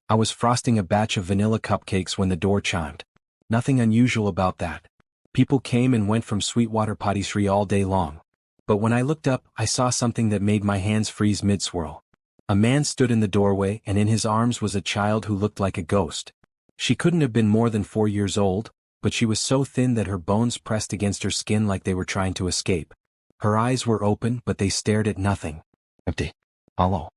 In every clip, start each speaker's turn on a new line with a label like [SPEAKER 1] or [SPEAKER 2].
[SPEAKER 1] I was frosting a batch of vanilla cupcakes when the door chimed. Nothing unusual about that. People came and went from Sweetwater Patisserie all day long. But when I looked up, I saw something that made my hands freeze mid-swirl. A man stood in the doorway, and in his arms was a child who looked like a ghost. She couldn't have been more than 4 years old, but she was so thin that her bones pressed against her skin like they were trying to escape. Her eyes were open, but they stared at nothing. Empty. Hollow.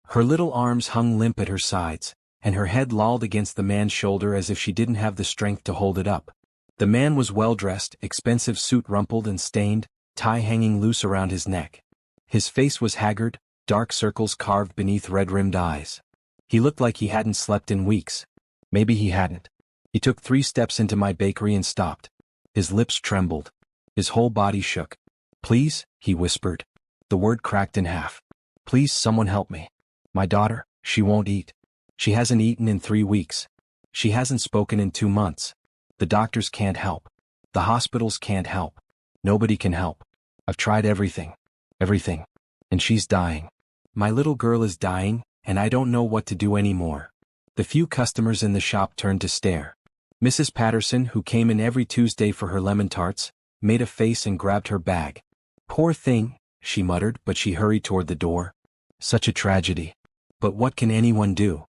[SPEAKER 1] Her little arms hung limp at her sides, and her head lolled against the man's shoulder as if she didn't have the strength to hold it up. The man was well-dressed, expensive suit rumpled and stained, tie hanging loose around his neck. His face was haggard, dark circles carved beneath red-rimmed eyes. He looked like he hadn't slept in weeks. Maybe he hadn't. He took 3 steps into my bakery and stopped. His lips trembled. His whole body shook. "Please," he whispered. The word cracked in half. "Please, someone help me. My daughter, she won't eat. She hasn't eaten in 3 weeks. She hasn't spoken in 2 months. The doctors can't help. The hospitals can't help. Nobody can help. I've tried everything. Everything. And she's dying. My little girl is dying, and I don't know what to do anymore." The few customers in the shop turned to stare. Mrs. Patterson, who came in every Tuesday for her lemon tarts, made a face and grabbed her bag. "Poor thing," she muttered, but she hurried toward the door. "Such a tragedy. But what can anyone do?"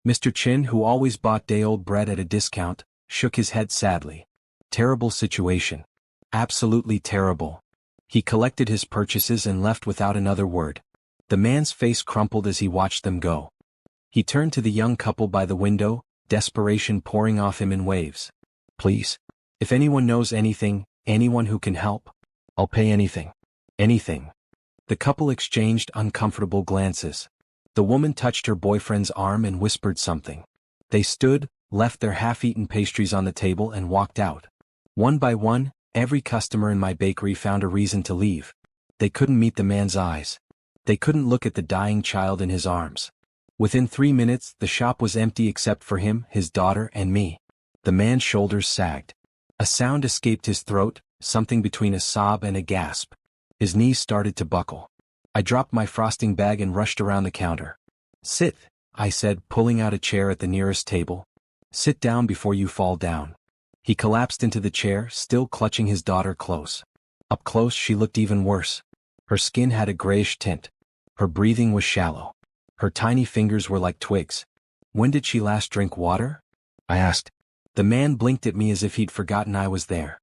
[SPEAKER 1] Mr. Chin, who always bought day-old bread at a discount, shook his head sadly. "Terrible situation. Absolutely terrible." He collected his purchases and left without another word. The man's face crumpled as he watched them go. He turned to the young couple by the window, desperation pouring off him in waves. "Please. If anyone knows anything, anyone who can help, I'll pay anything. Anything." The couple exchanged uncomfortable glances. The woman touched her boyfriend's arm and whispered something. They stood, left their half-eaten pastries on the table and walked out. One by one, every customer in my bakery found a reason to leave. They couldn't meet the man's eyes. They couldn't look at the dying child in his arms. Within 3 minutes, the shop was empty except for him, his daughter, and me. The man's shoulders sagged. A sound escaped his throat, something between a sob and a gasp. His knees started to buckle. I dropped my frosting bag and rushed around the counter. "Sit," I said, pulling out a chair at the nearest table. "Sit down before you fall down." He collapsed into the chair, still clutching his daughter close. Up close she looked even worse. Her skin had a grayish tint. Her breathing was shallow. Her tiny fingers were like twigs. "When did she last drink water?" I asked. The man blinked at me as if he'd forgotten I was there.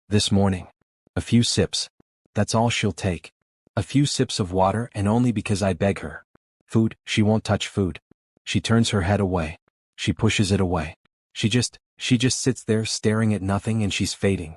[SPEAKER 1] This morning. A few sips. That's all she'll take. A few sips of water, and only because I beg her. Food, she won't touch food. She turns her head away. She pushes it away. She just sits there staring at nothing, and she's fading.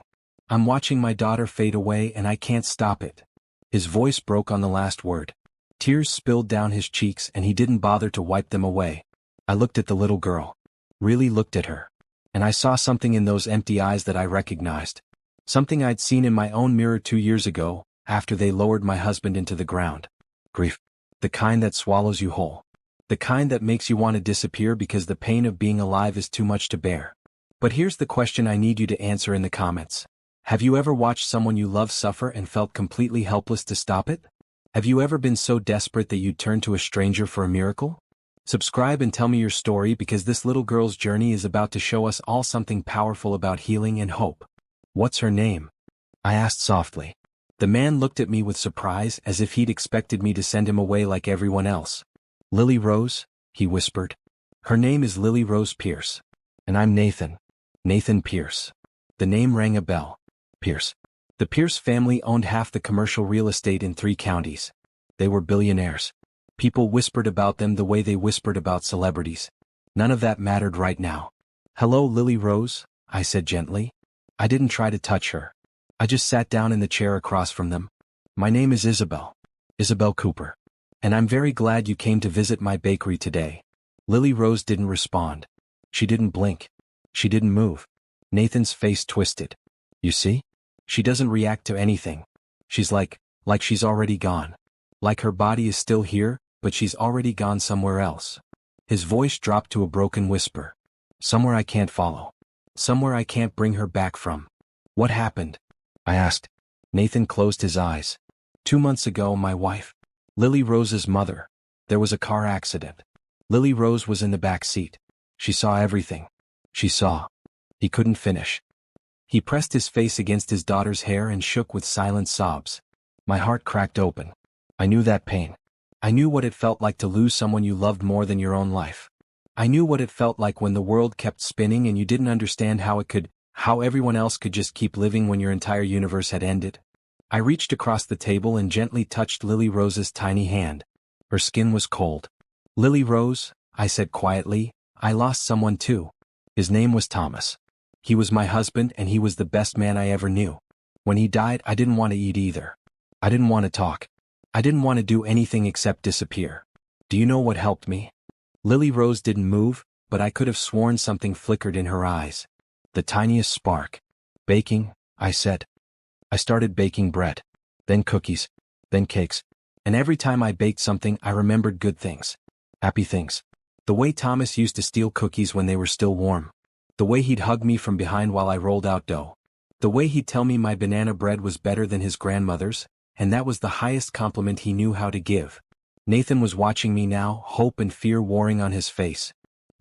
[SPEAKER 1] I'm watching my daughter fade away and I can't stop it." His voice broke on the last word. Tears spilled down his cheeks and he didn't bother to wipe them away. I looked at the little girl. Really looked at her. And I saw something in those empty eyes that I recognized. Something I'd seen in my own mirror 2 years ago, after they lowered my husband into the ground. Grief. The kind that swallows you whole. The kind that makes you want to disappear because the pain of being alive is too much to bear. But here's the question I need you to answer in the comments. Have you ever watched someone you love suffer and felt completely helpless to stop it? Have you ever been so desperate that you'd turn to a stranger for a miracle? Subscribe and tell me your story, because this little girl's journey is about to show us all something powerful about healing and hope. "What's her name?" I asked softly. The man looked at me with surprise, as if he'd expected me to send him away like everyone else. "Lily Rose," he whispered. "Her name is Lily Rose Pierce. And I'm Nathan. Nathan Pierce." The name rang a bell. Pierce. The Pierce family owned half the commercial real estate in 3 counties. They were billionaires. People whispered about them the way they whispered about celebrities. None of that mattered right now. "Hello, Lily Rose," I said gently. I didn't try to touch her. I just sat down in the chair across from them. "My name is Isabelle. Isabelle Cooper. And I'm very glad you came to visit my bakery today." Lily Rose didn't respond. She didn't blink. She didn't move. Nathan's face twisted. "You see? She doesn't react to anything. She's like she's already gone. Like her body is still here, but she's already gone somewhere else." His voice dropped to a broken whisper. "Somewhere I can't follow. Somewhere I can't bring her back from." "What happened?" I asked. Nathan closed his eyes. 2 months ago, my wife, Lily Rose's mother, there was a car accident. Lily Rose was in the back seat. She saw everything. She saw. He couldn't finish. He pressed his face against his daughter's hair and shook with silent sobs. My heart cracked open. I knew that pain. I knew what it felt like to lose someone you loved more than your own life. I knew what it felt like when the world kept spinning and you didn't understand how everyone else could just keep living when your entire universe had ended. I reached across the table and gently touched Lily Rose's tiny hand. Her skin was cold. Lily Rose, I said quietly, I lost someone too. His name was Thomas. He was my husband and he was the best man I ever knew. When he died, I didn't want to eat either. I didn't want to talk. I didn't want to do anything except disappear. Do you know what helped me? Lily Rose didn't move, but I could have sworn something flickered in her eyes. The tiniest spark. Baking, I said. I started baking bread. Then cookies. Then cakes. And every time I baked something, I remembered good things. Happy things. The way Thomas used to steal cookies when they were still warm. The way he'd hug me from behind while I rolled out dough. The way he'd tell me my banana bread was better than his grandmother's, and that was the highest compliment he knew how to give. Nathan was watching me now, hope and fear warring on his face.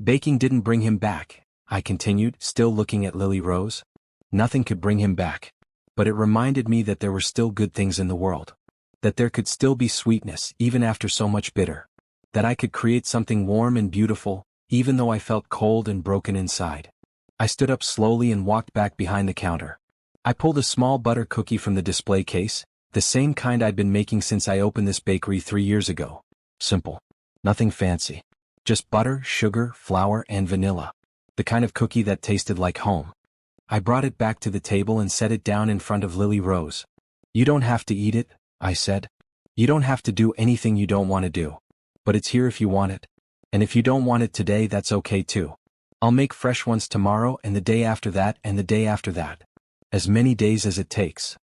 [SPEAKER 1] Baking didn't bring him back, I continued, still looking at Lily Rose. Nothing could bring him back. But it reminded me that there were still good things in the world. That there could still be sweetness, even after so much bitter. That I could create something warm and beautiful, even though I felt cold and broken inside. I stood up slowly and walked back behind the counter. I pulled a small butter cookie from the display case, the same kind I'd been making since I opened this bakery 3 years ago. Simple. Nothing fancy. Just butter, sugar, flour, and vanilla. The kind of cookie that tasted like home. I brought it back to the table and set it down in front of Lily Rose. You don't have to eat it, I said. You don't have to do anything you don't want to do. But it's here if you want it. And if you don't want it today, that's okay too. I'll make fresh ones tomorrow and the day after that and the day after that. As many days as it takes.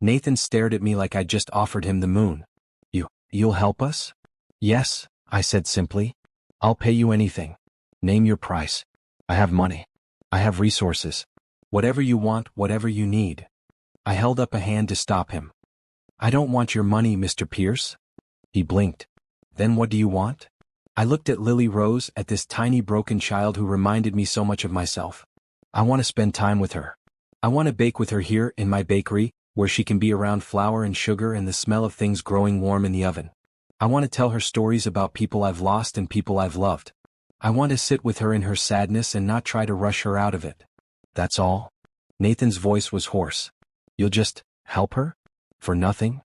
[SPEAKER 1] Nathan stared at me like I'd just offered him the moon. You'll help us? Yes, I said simply. I'll pay you anything. Name your price. I have money. I have resources. Whatever you want, whatever you need. I held up a hand to stop him. I don't want your money, Mr. Pierce. He blinked. Then what do you want? I looked at Lily Rose, at this tiny broken child who reminded me so much of myself. I want to spend time with her. I want to bake with her here in my bakery, where she can be around flour and sugar and the smell of things growing warm in the oven. I want to tell her stories about people I've lost and people I've loved. I want to sit with her in her sadness and not try to rush her out of it. That's all? Nathan's voice was hoarse. You'll just help her? For nothing?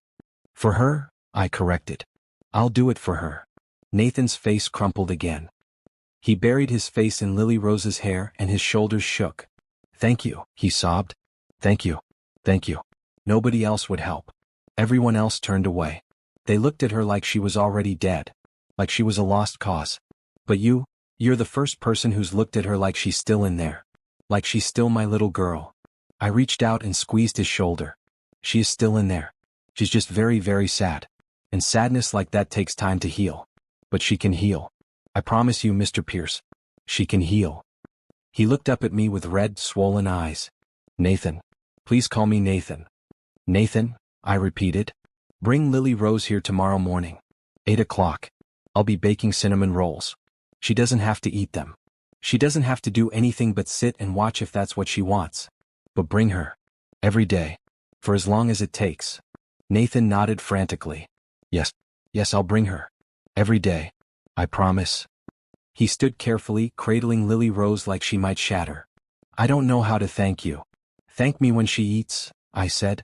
[SPEAKER 1] For her? I corrected. I'll do it for her. Nathan's face crumpled again. He buried his face in Lily Rose's hair and his shoulders shook. Thank you, he sobbed. Thank you. Thank you. Nobody else would help. Everyone else turned away. They looked at her like she was already dead. Like she was a lost cause. But you're the first person who's looked at her like she's still in there. Like she's still my little girl. I reached out and squeezed his shoulder. She is still in there. She's just very, very sad. And sadness like that takes time to heal. But she can heal. I promise you, Mr. Pierce. She can heal. He looked up at me with red, swollen eyes. Nathan. Please call me Nathan. Nathan, I repeated. Bring Lily Rose here tomorrow morning. 8 o'clock. I'll be baking cinnamon rolls. She doesn't have to eat them. She doesn't have to do anything but sit and watch if that's what she wants. But bring her. Every day. For as long as it takes. Nathan nodded frantically. Yes, I'll bring her. Every day. I promise. He stood carefully, cradling Lily Rose like she might shatter. I don't know how to thank you. Thank me when she eats, I said.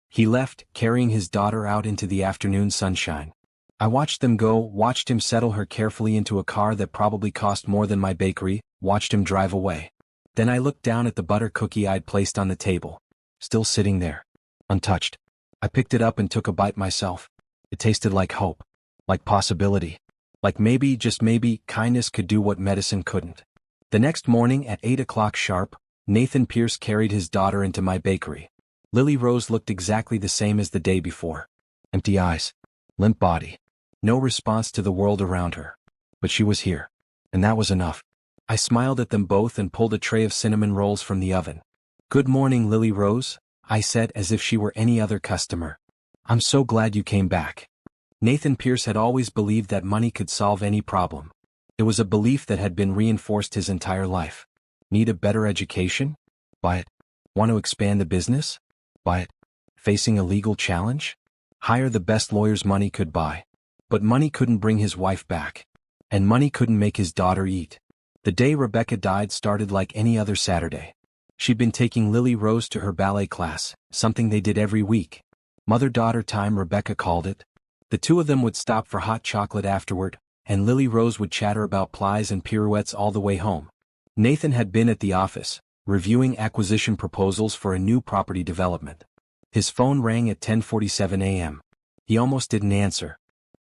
[SPEAKER 1] He left, carrying his daughter out into the afternoon sunshine. I watched them go, watched him settle her carefully into a car that probably cost more than my bakery, watched him drive away. Then I looked down at the butter cookie I'd placed on the table. Still sitting there. Untouched. I picked it up and took a bite myself. It tasted like hope. Like possibility. Like maybe, just maybe, kindness could do what medicine couldn't. The next morning at 8 o'clock sharp, Nathan Pierce carried his daughter into my bakery. Lily Rose looked exactly the same as the day before. Empty eyes. Limp body. No response to the world around her. But she was here. And that was enough. I smiled at them both and pulled a tray of cinnamon rolls from the oven. Good morning, Lily Rose, I said as if she were any other customer. I'm so glad you came back. Nathan Pierce had always believed that money could solve any problem. It It was a belief that had been reinforced his entire life. Need a better education? Buy it. Want to expand the business? Buy it. Facing a legal challenge? Hire the best lawyers money could buy. But money couldn't bring his wife back. And money couldn't make his daughter eat. The day Rebecca died started like any other Saturday. She'd been taking Lily Rose to her ballet class, something they did every week. Mother-daughter time, Rebecca called it. The two of them would stop for hot chocolate afterward, and Lily Rose would chatter about plies and pirouettes all the way home. Nathan had been at the office, reviewing acquisition proposals for a new property development. His phone rang at 10:47 a.m. He almost didn't answer.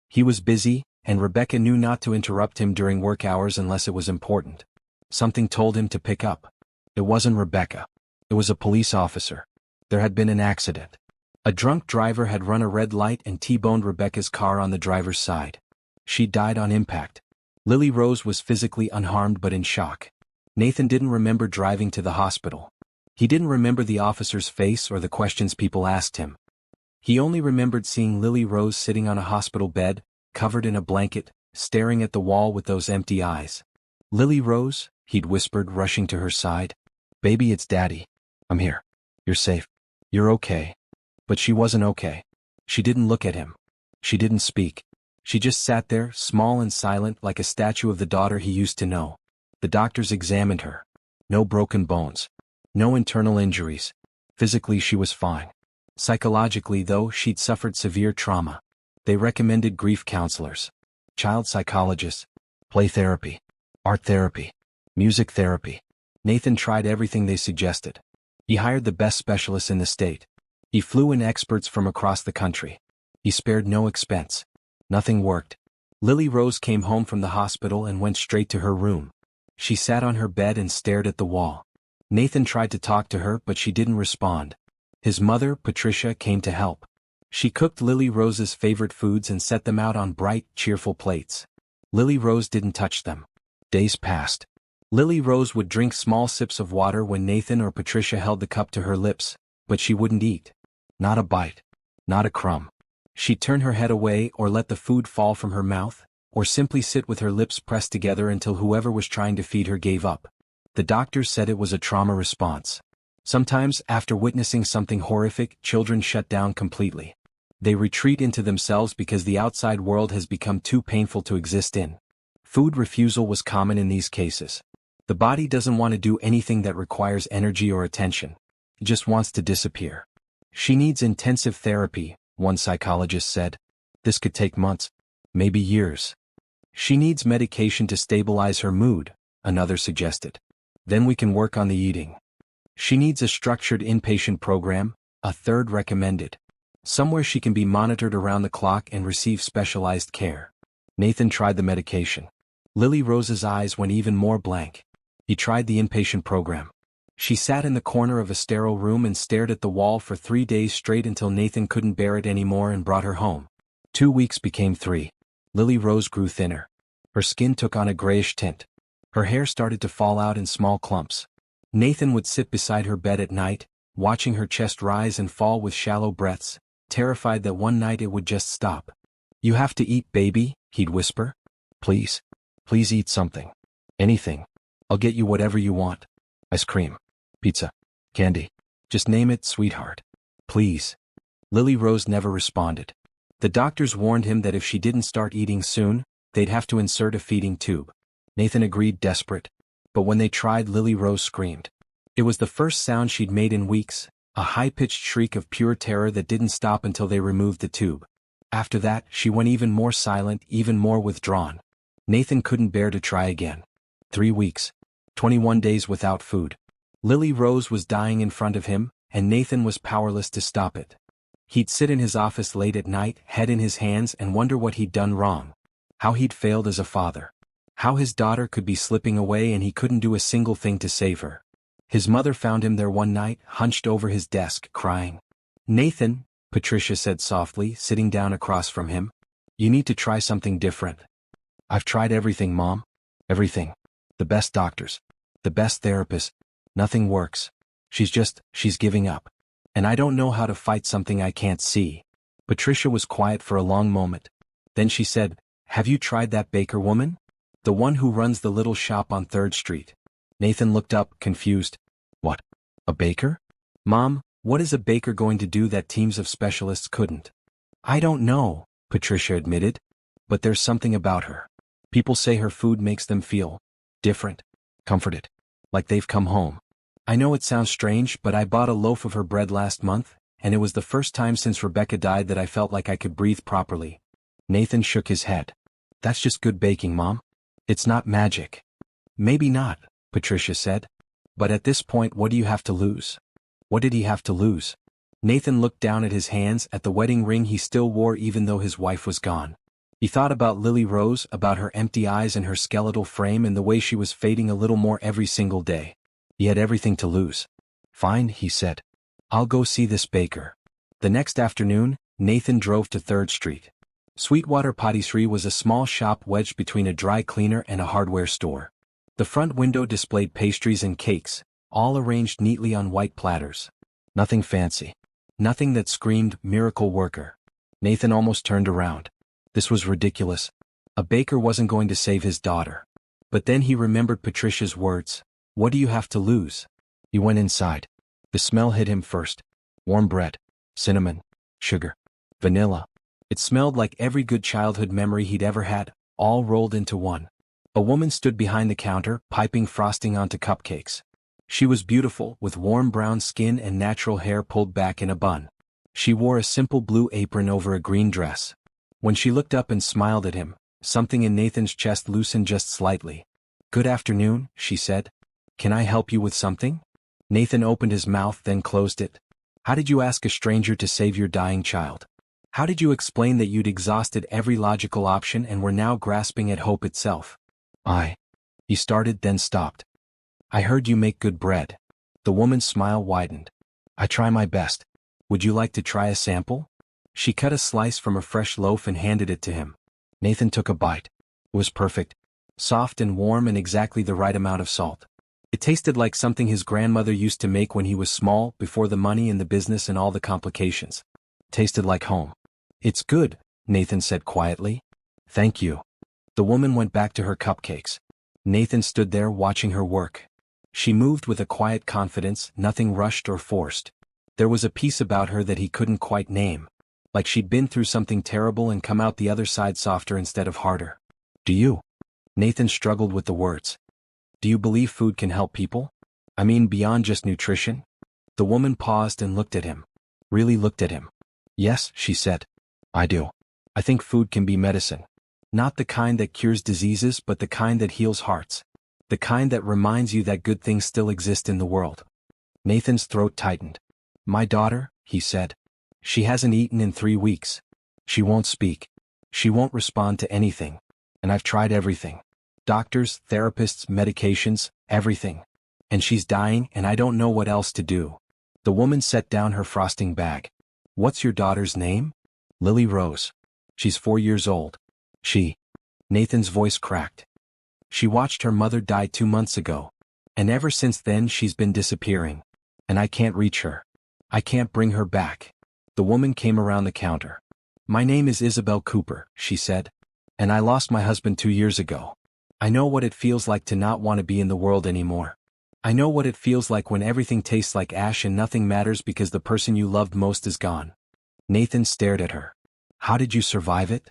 [SPEAKER 1] He was busy, and Rebecca knew not to interrupt him during work hours unless it was important. Something told him to pick up. It wasn't Rebecca. It was a police officer. There had been an accident. A drunk driver had run a red light and T-boned Rebecca's car on the driver's side. She died on impact. Lily Rose was physically unharmed but in shock. Nathan didn't remember driving to the hospital. He didn't remember the officer's face or the questions people asked him. He only remembered seeing Lily Rose sitting on a hospital bed, covered in a blanket, staring at the wall with those empty eyes. "Lily Rose," he'd whispered, rushing to her side. "Baby, it's Daddy. I'm here. You're safe. You're okay." But she wasn't okay. She didn't look at him. She didn't speak. She just sat there, small and silent, like a statue of the daughter he used to know. The doctors examined her. No broken bones. No internal injuries. Physically she was fine. Psychologically, though, she'd suffered severe trauma. They recommended grief counselors, child psychologists, play therapy, art therapy, music therapy. Nathan tried everything they suggested. He hired the best specialists in the state. He flew in experts from across the country. He spared no expense. Nothing worked. Lily Rose came home from the hospital and went straight to her room. She sat on her bed and stared at the wall. Nathan tried to talk to her, but she didn't respond. His mother, Patricia, came to help. She cooked Lily Rose's favorite foods and set them out on bright, cheerful plates. Lily Rose didn't touch them. Days passed. Lily Rose would drink small sips of water when Nathan or Patricia held the cup to her lips, but she wouldn't eat. Not a bite. Not a crumb. She'd turn her head away or let the food fall from her mouth, or simply sit with her lips pressed together until whoever was trying to feed her gave up. The doctors said it was a trauma response. Sometimes, after witnessing something horrific, children shut down completely. They retreat into themselves because the outside world has become too painful to exist in. Food refusal was common in these cases. The body doesn't want to do anything that requires energy or attention. It just wants to disappear. She needs intensive therapy, one psychologist said. This could take months, maybe years. She needs medication to stabilize her mood, another suggested. Then we can work on the eating. She needs a structured inpatient program, a third recommended. Somewhere she can be monitored around the clock and receive specialized care. Nathan tried the medication. Lily Rose's eyes went even more blank. He tried the inpatient program. She sat in the corner of a sterile room and stared at the wall for 3 days straight until Nathan couldn't bear it anymore and brought her home. 2 weeks became 3. Lily Rose grew thinner. Her skin took on a grayish tint. Her hair started to fall out in small clumps. Nathan would sit beside her bed at night, watching her chest rise and fall with shallow breaths, terrified that one night it would just stop. "You have to eat, baby," he'd whisper. "Please. Please eat something. Anything. I'll get you whatever you want. Ice cream. Pizza. Candy. Just name it, sweetheart. Please." Lily Rose never responded. The doctors warned him that if she didn't start eating soon, they'd have to insert a feeding tube. Nathan agreed, desperate. But when they tried, Lily Rose screamed. It was the first sound she'd made in weeks, a high-pitched shriek of pure terror that didn't stop until they removed the tube. After that, she went even more silent, even more withdrawn. Nathan couldn't bear to try again. 3 weeks. 21 days without food. Lily Rose was dying in front of him, and Nathan was powerless to stop it. He'd sit in his office late at night, head in his hands, and wonder what he'd done wrong. How he'd failed as a father. How his daughter could be slipping away and he couldn't do a single thing to save her. His mother found him there one night, hunched over his desk, crying. "Nathan," Patricia said softly, sitting down across from him, "you need to try something different." "I've tried everything, Mom. Everything. The best doctors. The best therapists. Nothing works. She's giving up. And I don't know how to fight something I can't see." Patricia was quiet for a long moment. Then she said, "Have you tried that baker woman?" The one who runs the little shop on 3rd Street. Nathan looked up, confused. What? A baker? Mom, what is a baker going to do that teams of specialists couldn't? I don't know, Patricia admitted. But there's something about her. People say her food makes them feel different, comforted, like they've come home. I know it sounds strange, but I bought a loaf of her bread last month, and it was the first time since Rebecca died that I felt like I could breathe properly. Nathan shook his head. That's just good baking, Mom. It's not magic. Maybe not, Patricia said. But at this point, what do you have to lose? What did he have to lose? Nathan looked down at his hands, at the wedding ring he still wore even though his wife was gone. He thought about Lily Rose, about her empty eyes and her skeletal frame and the way she was fading a little more every single day. He had everything to lose. Fine, he said. I'll go see this baker. The next afternoon, Nathan drove to 3rd Street. Sweetwater Patisserie was a small shop wedged between a dry cleaner and a hardware store. The front window displayed pastries and cakes, all arranged neatly on white platters. Nothing fancy. Nothing that screamed miracle worker. Nathan almost turned around. This was ridiculous. A baker wasn't going to save his daughter. But then he remembered Patricia's words. What do you have to lose? He went inside. The smell hit him first. Warm bread, cinnamon, sugar, vanilla. It smelled like every good childhood memory he'd ever had, all rolled into one. A woman stood behind the counter, piping frosting onto cupcakes. She was beautiful, with warm brown skin and natural hair pulled back in a bun. She wore a simple blue apron over a green dress. When she looked up and smiled at him, something in Nathan's chest loosened just slightly. Good afternoon, she said. Can I help you with something? Nathan opened his mouth, then closed it. How did you ask a stranger to save your dying child? How did you explain that you'd exhausted every logical option and were now grasping at hope itself? He started, then stopped. I heard you make good bread. The woman's smile widened. I try my best. Would you like to try a sample? She cut a slice from a fresh loaf and handed it to him. Nathan took a bite. It was perfect. Soft and warm and exactly the right amount of salt. It tasted like something his grandmother used to make when he was small, before the money and the business and all the complications. Tasted like home. It's good, Nathan said quietly. Thank you. The woman went back to her cupcakes. Nathan stood there watching her work. She moved with a quiet confidence, nothing rushed or forced. There was a peace about her that he couldn't quite name. Like she'd been through something terrible and come out the other side softer instead of harder. Do you? Nathan struggled with the words. Do you believe food can help people? I mean beyond just nutrition? The woman paused and looked at him. Really looked at him. Yes, she said. I do. I think food can be medicine. Not the kind that cures diseases, but the kind that heals hearts. The kind that reminds you that good things still exist in the world. Nathan's throat tightened. My daughter, he said. She hasn't eaten in 3 weeks. She won't speak. She won't respond to anything. And I've tried everything. Doctors, therapists, medications, everything. And she's dying, and I don't know what else to do. The woman set down her frosting bag. What's your daughter's name? Lily Rose. She's 4 years old. Nathan's voice cracked. She watched her mother die 2 months ago. And ever since then she's been disappearing. And I can't reach her. I can't bring her back. The woman came around the counter. My name is Isabelle Cooper, she said. And I lost my husband 2 years ago. I know what it feels like to not want to be in the world anymore. I know what it feels like when everything tastes like ash and nothing matters because the person you loved most is gone. Nathan stared at her. How did you survive it?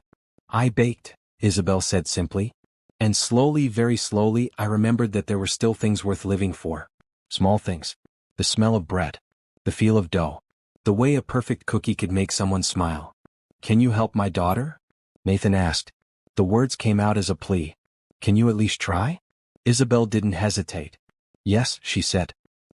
[SPEAKER 1] I baked, Isabelle said simply. And slowly, very slowly, I remembered that there were still things worth living for. Small things. The smell of bread. The feel of dough. The way a perfect cookie could make someone smile. Can you help my daughter? Nathan asked. The words came out as a plea. Can you at least try? Isabelle didn't hesitate. Yes, she said.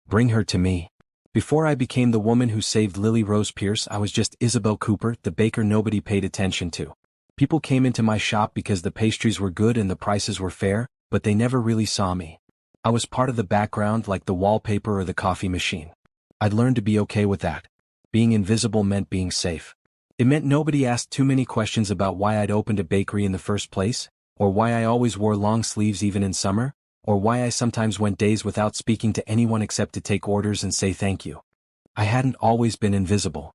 [SPEAKER 1] Bring her to me. Before I became the woman who saved Lily Rose Pierce, I was just Isabelle Cooper, the baker nobody paid attention to. People came into my shop because the pastries were good and the prices were fair, but they never really saw me. I was part of the background, like the wallpaper or the coffee machine. I'd learned to be okay with that. Being invisible meant being safe. It meant nobody asked too many questions about why I'd opened a bakery in the first place, or why I always wore long sleeves even in summer, or why I sometimes went days without speaking to anyone except to take orders and say thank you. I hadn't always been invisible.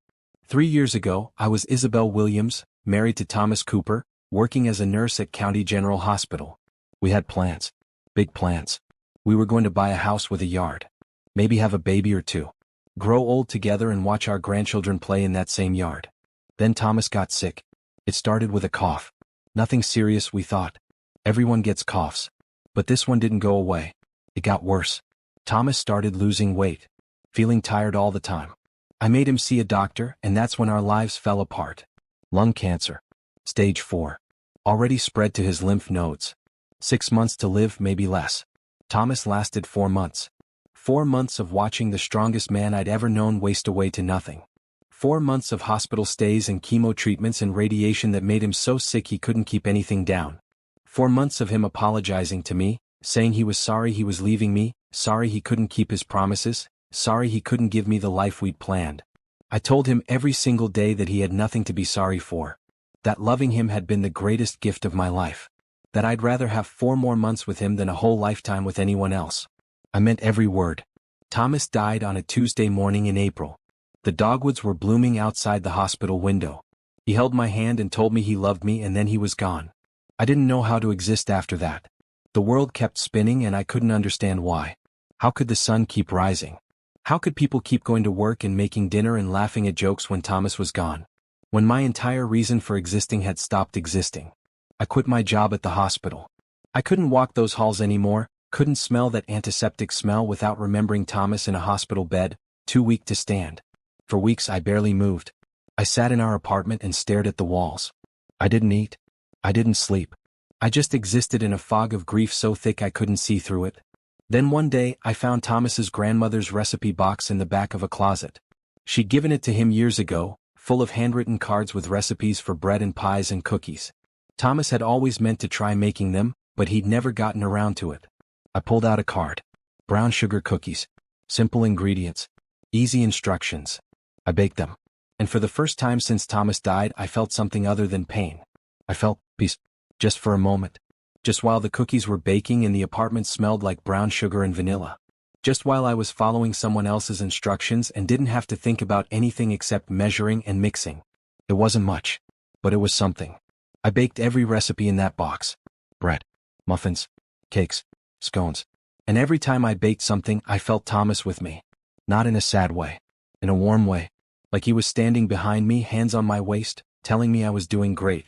[SPEAKER 1] 3 years ago, I was Isabelle Williams, married to Thomas Cooper, working as a nurse at County General Hospital. We had plans. Big plans. We were going to buy a house with a yard. Maybe have a baby or two. Grow old together and watch our grandchildren play in that same yard. Then Thomas got sick. It started with a cough. Nothing serious, we thought. Everyone gets coughs. But this one didn't go away. It got worse. Thomas started losing weight. Feeling tired all the time. I made him see a doctor, and that's when our lives fell apart. Lung cancer. Stage 4. Already spread to his lymph nodes. 6 months to live, maybe less. Thomas lasted 4 months. 4 months of watching the strongest man I'd ever known waste away to nothing. 4 months of hospital stays and chemo treatments and radiation that made him so sick he couldn't keep anything down. 4 months of him apologizing to me, saying he was sorry he was leaving me, sorry he couldn't keep his promises, sorry he couldn't give me the life we'd planned. I told him every single day that he had nothing to be sorry for. That loving him had been the greatest gift of my life. That I'd rather have 4 more months with him than a whole lifetime with anyone else. I meant every word. Thomas died on a Tuesday morning in April. The dogwoods were blooming outside the hospital window. He held my hand and told me he loved me, and then he was gone. I didn't know how to exist after that. The world kept spinning and I couldn't understand why. How could the sun keep rising? How could people keep going to work and making dinner and laughing at jokes when Thomas was gone? When my entire reason for existing had stopped existing. I quit my job at the hospital. I couldn't walk those halls anymore, couldn't smell that antiseptic smell without remembering Thomas in a hospital bed, too weak to stand. For weeks I barely moved. I sat in our apartment and stared at the walls. I didn't eat. I didn't sleep. I just existed in a fog of grief so thick I couldn't see through it. Then one day I found Thomas's grandmother's recipe box in the back of a closet. She'd given it to him years ago, full of handwritten cards with recipes for bread and pies and cookies. Thomas had always meant to try making them, but he'd never gotten around to it. I pulled out a card. Brown sugar cookies. Simple ingredients. Easy instructions. I baked them. And for the first time since Thomas died, I felt something other than pain. I felt peace. Just for a moment. Just while the cookies were baking and the apartment smelled like brown sugar and vanilla. Just while I was following someone else's instructions and didn't have to think about anything except measuring and mixing. It wasn't much. But it was something. I baked every recipe in that box. Bread. Muffins. Cakes. Scones. And every time I baked something, I felt Thomas with me. Not in a sad way. In a warm way. Like he was standing behind me, hands on my waist, telling me I was doing great.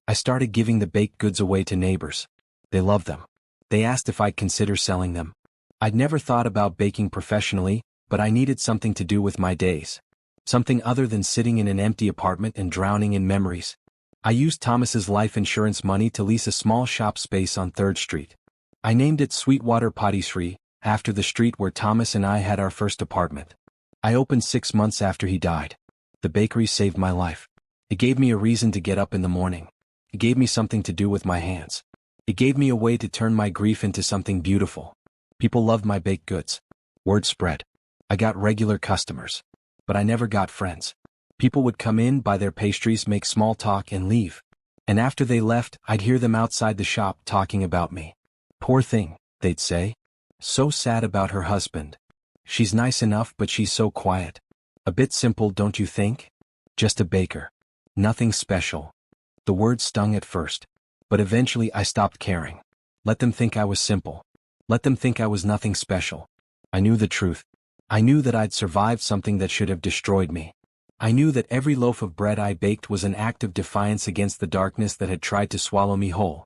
[SPEAKER 1] I started giving the baked goods away to neighbors. They loved them. They asked if I'd consider selling them. I'd never thought about baking professionally, but I needed something to do with my days. Something other than sitting in an empty apartment and drowning in memories. I used Thomas's life insurance money to lease a small shop space on 3rd Street. I named it Sweetwater Patisserie, after the street where Thomas and I had our first apartment. I opened 6 months after he died. The bakery saved my life. It gave me a reason to get up in the morning. It gave me something to do with my hands. It gave me a way to turn my grief into something beautiful. People loved my baked goods. Word spread. I got regular customers. But I never got friends. People would come in, buy their pastries, make small talk, and leave. And after they left, I'd hear them outside the shop talking about me. Poor thing, they'd say. So sad about her husband. She's nice enough, but she's so quiet. A bit simple, don't you think? Just a baker. Nothing special. The word stung at first. But eventually I stopped caring. Let them think I was simple. Let them think I was nothing special. I knew the truth. I knew that I'd survived something that should have destroyed me. I knew that every loaf of bread I baked was an act of defiance against the darkness that had tried to swallow me whole.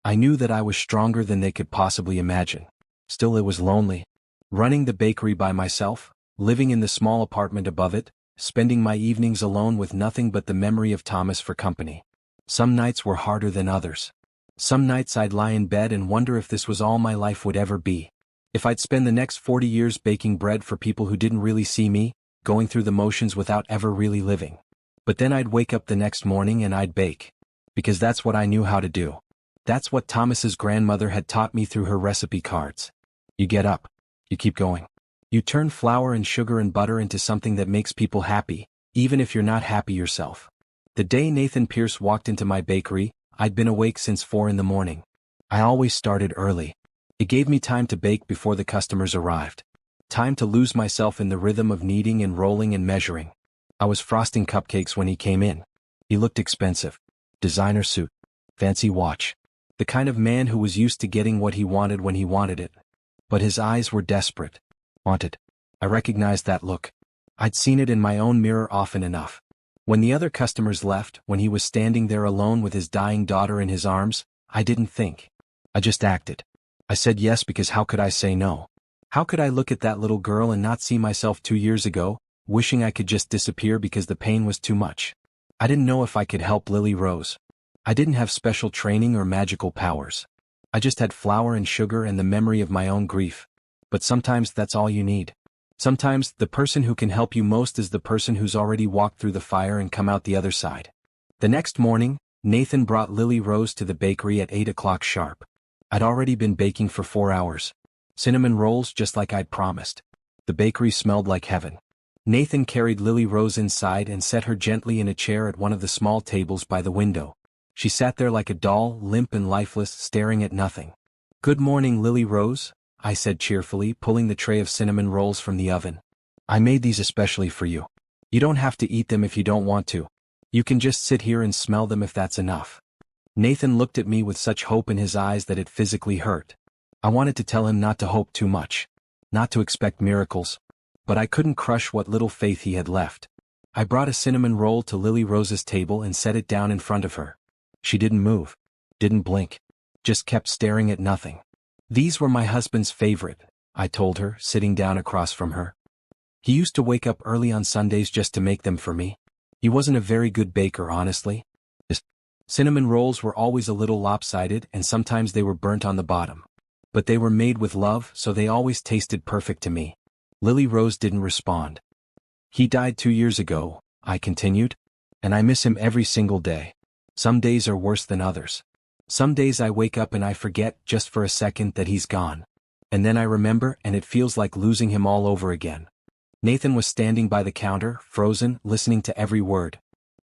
[SPEAKER 1] I knew that I was stronger than they could possibly imagine. Still, it was lonely. Running the bakery by myself, living in the small apartment above it, spending my evenings alone with nothing but the memory of Thomas for company. Some nights were harder than others. Some nights I'd lie in bed and wonder if this was all my life would ever be. If I'd spend the next 40 years baking bread for people who didn't really see me, going through the motions without ever really living. But then I'd wake up the next morning and I'd bake. Because that's what I knew how to do. That's what Thomas's grandmother had taught me through her recipe cards. You get up. You keep going. You turn flour and sugar and butter into something that makes people happy, even if you're not happy yourself. The day Nathan Pierce walked into my bakery, I'd been awake since 4 in the morning. I always started early. It gave me time to bake before the customers arrived. Time to lose myself in the rhythm of kneading and rolling and measuring. I was frosting cupcakes when he came in. He looked expensive. Designer suit. Fancy watch. The kind of man who was used to getting what he wanted when he wanted it. But his eyes were desperate. Wanted. I recognized that look. I'd seen it in my own mirror often enough. When the other customers left, when he was standing there alone with his dying daughter in his arms, I didn't think. I just acted. I said yes because how could I say no? How could I look at that little girl and not see myself 2 years ago, wishing I could just disappear because the pain was too much? I didn't know if I could help Lily Rose. I didn't have special training or magical powers. I just had flour and sugar and the memory of my own grief. But sometimes that's all you need. Sometimes, the person who can help you most is the person who's already walked through the fire and come out the other side. The next morning, Nathan brought Lily Rose to the bakery at 8 o'clock sharp. I'd already been baking for 4 hours. Cinnamon rolls just like I'd promised. The bakery smelled like heaven. Nathan carried Lily Rose inside and set her gently in a chair at one of the small tables by the window. She sat there like a doll, limp and lifeless, staring at nothing. "Good morning, Lily Rose," I said cheerfully, pulling the tray of cinnamon rolls from the oven. "I made these especially for you. You don't have to eat them if you don't want to. You can just sit here and smell them if that's enough." Nathan looked at me with such hope in his eyes that it physically hurt. I wanted to tell him not to hope too much. Not to expect miracles. But I couldn't crush what little faith he had left. I brought a cinnamon roll to Lily Rose's table and set it down in front of her. She didn't move. Didn't blink. Just kept staring at nothing. "These were my husband's favorite," I told her, sitting down across from her. "He used to wake up early on Sundays just to make them for me. He wasn't a very good baker, honestly. His cinnamon rolls were always a little lopsided and sometimes they were burnt on the bottom. But they were made with love, so they always tasted perfect to me." Lily Rose didn't respond. "He died 2 years ago," I continued. "And I miss him every single day. Some days are worse than others. Some days I wake up and I forget, just for a second, that he's gone. And then I remember and it feels like losing him all over again." Nathan was standing by the counter, frozen, listening to every word.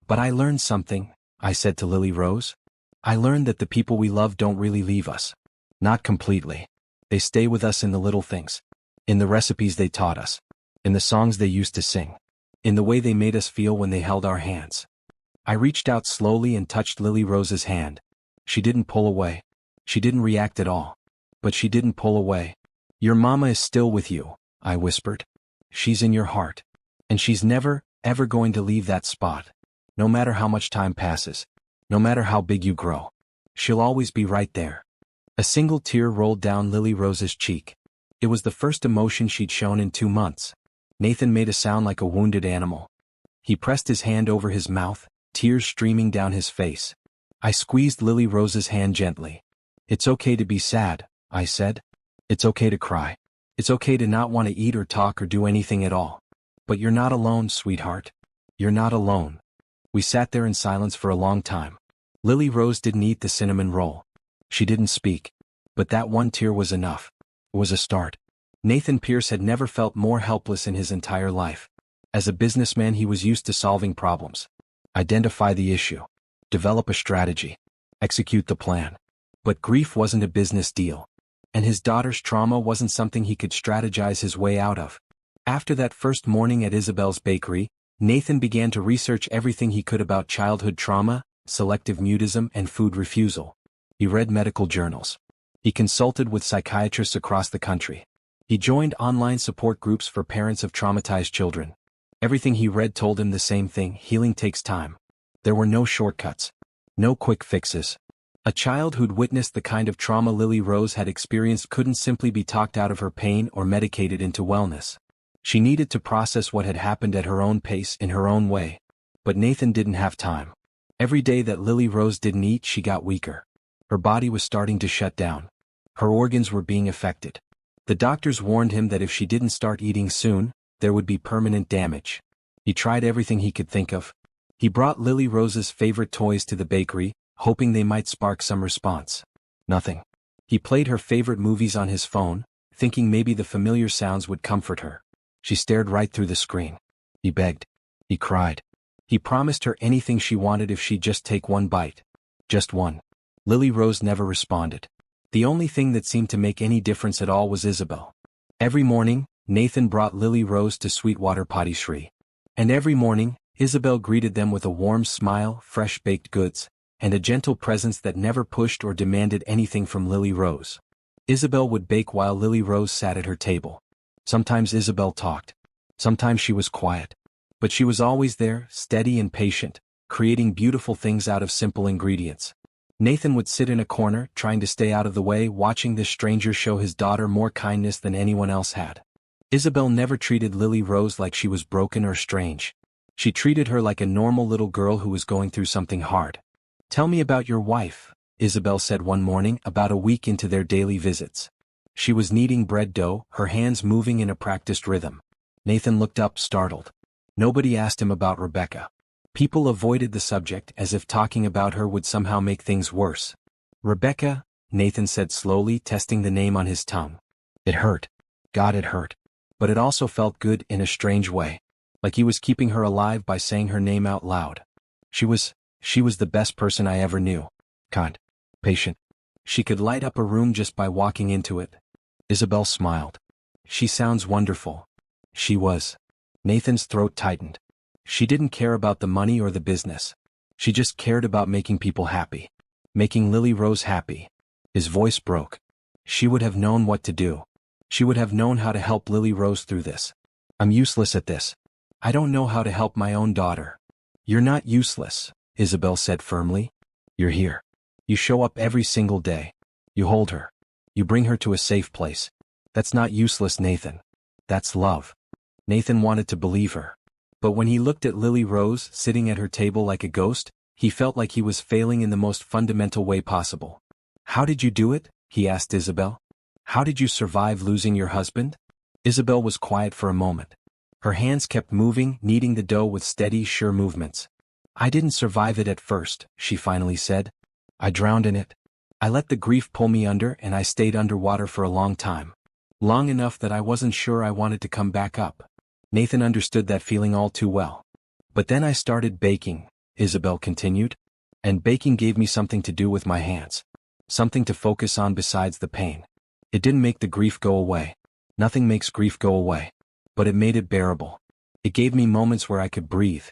[SPEAKER 1] "But I learned something," I said to Lily Rose. "I learned that the people we love don't really leave us. Not completely. They stay with us in the little things. In the recipes they taught us. In the songs they used to sing. In the way they made us feel when they held our hands." I reached out slowly and touched Lily Rose's hand. She didn't pull away. She didn't react at all. But she didn't pull away. "Your mama is still with you," I whispered. "She's in your heart. And she's never, ever going to leave that spot. No matter how much time passes. No matter how big you grow. She'll always be right there." A single tear rolled down Lily Rose's cheek. It was the first emotion she'd shown in 2 months. Nathan made a sound like a wounded animal. He pressed his hand over his mouth, tears streaming down his face. I squeezed Lily Rose's hand gently. "It's okay to be sad," I said. "It's okay to cry. It's okay to not want to eat or talk or do anything at all. But you're not alone, sweetheart. You're not alone." We sat there in silence for a long time. Lily Rose didn't eat the cinnamon roll. She didn't speak. But that one tear was enough. It was a start. Nathan Pierce had never felt more helpless in his entire life. As a businessman, he was used to solving problems. Identify the issue. Develop a strategy. Execute the plan. But grief wasn't a business deal. And his daughter's trauma wasn't something he could strategize his way out of. After that first morning at Isabelle's bakery, Nathan began to research everything he could about childhood trauma, selective mutism, and food refusal. He read medical journals. He consulted with psychiatrists across the country. He joined online support groups for parents of traumatized children. Everything he read told him the same thing: healing takes time. There were no shortcuts. No quick fixes. A child who'd witnessed the kind of trauma Lily Rose had experienced couldn't simply be talked out of her pain or medicated into wellness. She needed to process what had happened at her own pace, in her own way. But Nathan didn't have time. Every day that Lily Rose didn't eat, she got weaker. Her body was starting to shut down. Her organs were being affected. The doctors warned him that if she didn't start eating soon, there would be permanent damage. He tried everything he could think of. He brought Lily Rose's favorite toys to the bakery, hoping they might spark some response. Nothing. He played her favorite movies on his phone, thinking maybe the familiar sounds would comfort her. She stared right through the screen. He begged. He cried. He promised her anything she wanted if she'd just take one bite. Just one. Lily Rose never responded. The only thing that seemed to make any difference at all was Isabelle. Every morning, Nathan brought Lily Rose to Sweetwater Patisserie. And every morning, Isabelle greeted them with a warm smile, fresh baked goods, and a gentle presence that never pushed or demanded anything from Lily Rose. Isabelle would bake while Lily Rose sat at her table. Sometimes Isabelle talked. Sometimes she was quiet. But she was always there, steady and patient, creating beautiful things out of simple ingredients. Nathan would sit in a corner, trying to stay out of the way, watching this stranger show his daughter more kindness than anyone else had. Isabelle never treated Lily Rose like she was broken or strange. She treated her like a normal little girl who was going through something hard. "Tell me about your wife," Isabelle said one morning, about a week into their daily visits. She was kneading bread dough, her hands moving in a practiced rhythm. Nathan looked up, startled. Nobody asked him about Rebecca. People avoided the subject as if talking about her would somehow make things worse. "Rebecca," Nathan said slowly, testing the name on his tongue. It hurt. God, it hurt. But it also felt good in a strange way. Like he was keeping her alive by saying her name out loud. She was the best person I ever knew. Kind. Patient. She could light up a room just by walking into it. Isabelle smiled. "She sounds wonderful." She was. Nathan's throat tightened. She didn't care about the money or the business. She just cared about making people happy. Making Lily Rose happy. His voice broke. She would have known what to do. She would have known how to help Lily Rose through this. "I'm useless at this. I don't know how to help my own daughter." "You're not useless," Isabelle said firmly. "You're here. You show up every single day. You hold her. You bring her to a safe place. That's not useless, Nathan. That's love." Nathan wanted to believe her. But when he looked at Lily Rose sitting at her table like a ghost, he felt like he was failing in the most fundamental way possible. "How did you do it?" he asked Isabelle. "How did you survive losing your husband?" Isabelle was quiet for a moment. Her hands kept moving, kneading the dough with steady, sure movements. "I didn't survive it at first," she finally said. "I drowned in it. I let the grief pull me under, and I stayed underwater for a long time. Long enough that I wasn't sure I wanted to come back up." Nathan understood that feeling all too well. "But then I started baking," Isabelle continued. "And baking gave me something to do with my hands. Something to focus on besides the pain. It didn't make the grief go away. Nothing makes grief go away. But it made it bearable. It gave me moments where I could breathe."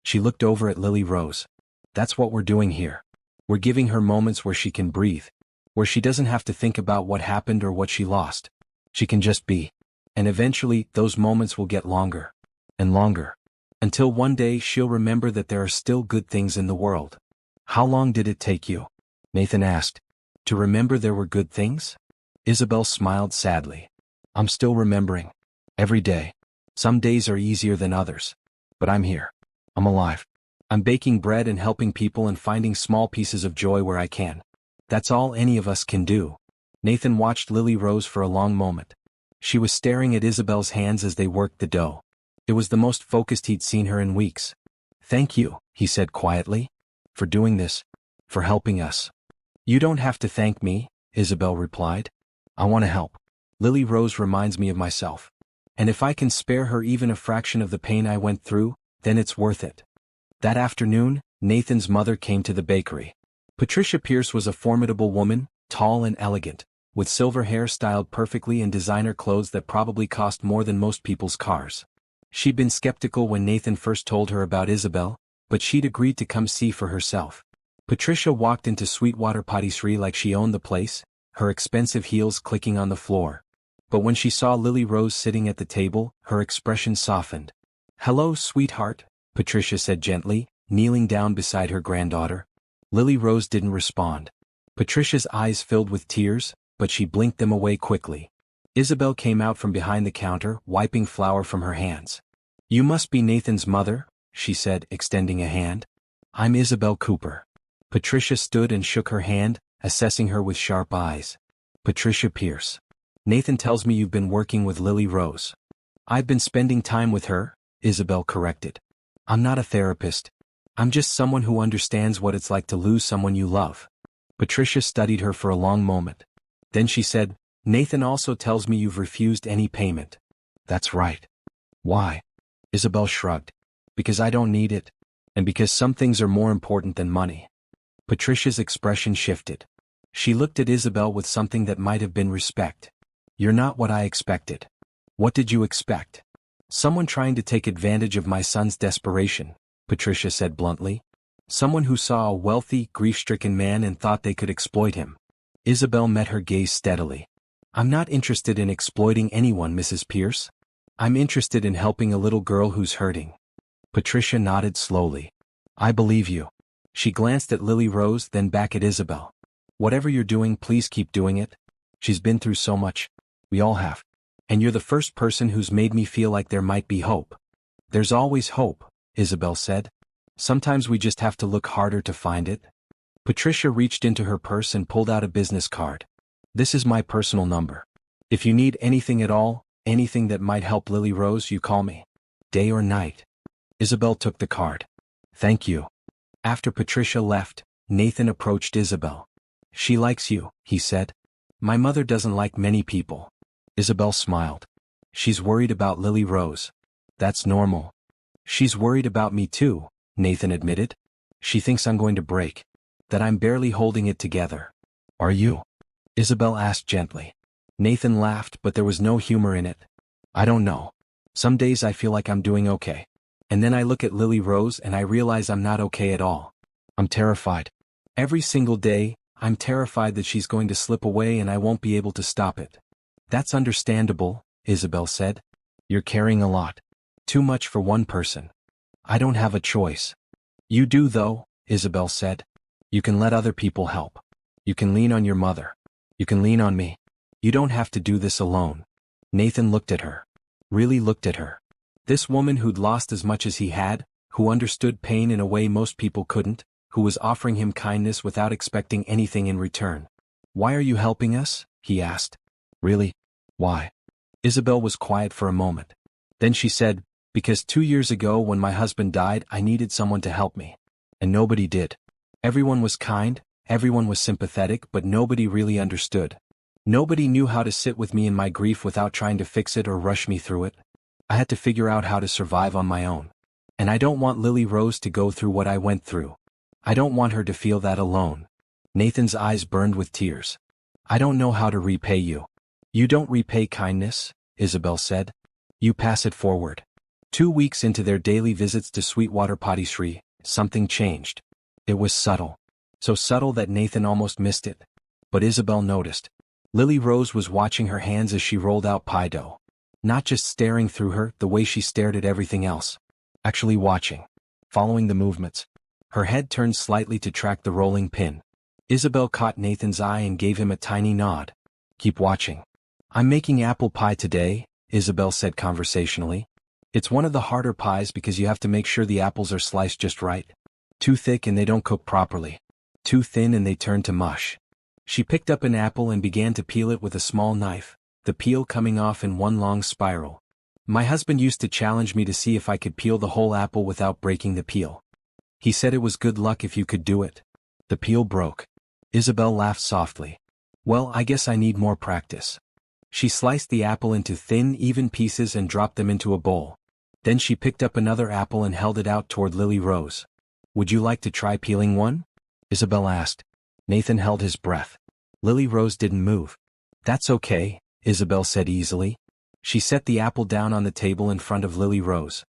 [SPEAKER 1] She looked over at Lily Rose. "That's what we're doing here. We're giving her moments where she can breathe. Where she doesn't have to think about what happened or what she lost. She can just be. And eventually, those moments will get longer. And longer. Until one day she'll remember that there are still good things in the world." "How long did it take you?" Nathan asked. "To remember there were good things?" Isabelle smiled sadly. "I'm still remembering. Every day. Some days are easier than others. But I'm here. I'm alive. I'm baking bread and helping people and finding small pieces of joy where I can. That's all any of us can do." Nathan watched Lily Rose for a long moment. She was staring at Isabelle's hands as they worked the dough. It was the most focused he'd seen her in weeks. "Thank you," he said quietly. "For doing this. For helping us." "You don't have to thank me," Isabelle replied. "I want to help. Lily Rose reminds me of myself. And if I can spare her even a fraction of the pain I went through, then it's worth it." That afternoon, Nathan's mother came to the bakery. Patricia Pierce was a formidable woman, tall and elegant, with silver hair styled perfectly and designer clothes that probably cost more than most people's cars. She'd been skeptical when Nathan first told her about Isabelle, but she'd agreed to come see for herself. Patricia walked into Sweetwater Patisserie like she owned the place, her expensive heels clicking on the floor. But when she saw Lily Rose sitting at the table, her expression softened. "Hello, sweetheart," Patricia said gently, kneeling down beside her granddaughter. Lily Rose didn't respond. Patricia's eyes filled with tears, but she blinked them away quickly. Isabelle came out from behind the counter, wiping flour from her hands. "You must be Nathan's mother," she said, extending a hand. "I'm Isabelle Cooper." Patricia stood and shook her hand, assessing her with sharp eyes. "Patricia Pierce. Nathan tells me you've been working with Lily Rose." "I've been spending time with her," Isabelle corrected. "I'm not a therapist. I'm just someone who understands what it's like to lose someone you love." Patricia studied her for a long moment. Then she said, "Nathan also tells me you've refused any payment." "That's right." "Why?" Isabelle shrugged. "Because I don't need it. And because some things are more important than money." Patricia's expression shifted. She looked at Isabelle with something that might have been respect. "You're not what I expected." "What did you expect?" "Someone trying to take advantage of my son's desperation," Patricia said bluntly. Someone who saw a wealthy, grief-stricken man and thought they could exploit him. Isabelle met her gaze steadily. I'm not interested in exploiting anyone, Mrs. Pierce. I'm interested in helping a little girl who's hurting. Patricia nodded slowly. I believe you. She glanced at Lily Rose, then back at Isabelle. Whatever you're doing, please keep doing it. She's been through so much. We all have. And you're the first person who's made me feel like there might be hope. There's always hope, Isabelle said. Sometimes we just have to look harder to find it. Patricia reached into her purse and pulled out a business card. This is my personal number. If you need anything at all, anything that might help Lily Rose, you call me. Day or night. Isabelle took the card. Thank you. After Patricia left, Nathan approached Isabelle. She likes you, he said. My mother doesn't like many people. Isabelle smiled. She's worried about Lily Rose. That's normal. She's worried about me too, Nathan admitted. She thinks I'm going to break. That I'm barely holding it together. Are you? Isabelle asked gently. Nathan laughed, but there was no humor in it. I don't know. Some days I feel like I'm doing okay. And then I look at Lily Rose and I realize I'm not okay at all. I'm terrified. Every single day, I'm terrified that she's going to slip away and I won't be able to stop it. That's understandable, Isabelle said. You're carrying a lot. Too much for one person. I don't have a choice. You do though, Isabelle said. You can let other people help. You can lean on your mother. You can lean on me. You don't have to do this alone. Nathan looked at her. Really looked at her. This woman who'd lost as much as he had, who understood pain in a way most people couldn't, who was offering him kindness without expecting anything in return. Why are you helping us? He asked. Really? Why? Isabelle was quiet for a moment. Then she said, because 2 years ago when my husband died I needed someone to help me. And nobody did. Everyone was kind, everyone was sympathetic, but nobody really understood. Nobody knew how to sit with me in my grief without trying to fix it or rush me through it. I had to figure out how to survive on my own. And I don't want Lily Rose to go through what I went through. I don't want her to feel that alone. Nathan's eyes burned with tears. I don't know how to repay you. You don't repay kindness, Isabelle said. You pass it forward. 2 weeks into their daily visits to Sweetwater Patisserie, something changed. It was subtle. So subtle that Nathan almost missed it. But Isabelle noticed. Lily Rose was watching her hands as she rolled out pie dough. Not just staring through her the way she stared at everything else. Actually watching. Following the movements. Her head turned slightly to track the rolling pin. Isabelle caught Nathan's eye and gave him a tiny nod. Keep watching. I'm making apple pie today, Isabelle said conversationally. It's one of the harder pies because you have to make sure the apples are sliced just right. Too thick and they don't cook properly. Too thin and they turn to mush. She picked up an apple and began to peel it with a small knife, the peel coming off in one long spiral. My husband used to challenge me to see if I could peel the whole apple without breaking the peel. He said it was good luck if you could do it. The peel broke. Isabelle laughed softly. Well, I guess I need more practice. She sliced the apple into thin, even pieces and dropped them into a bowl. Then she picked up another apple and held it out toward Lily Rose. Would you like to try peeling one? Isabelle asked. Nathan held his breath. Lily Rose didn't move. That's okay, Isabelle said easily. She set the apple down on the table in front of Lily Rose.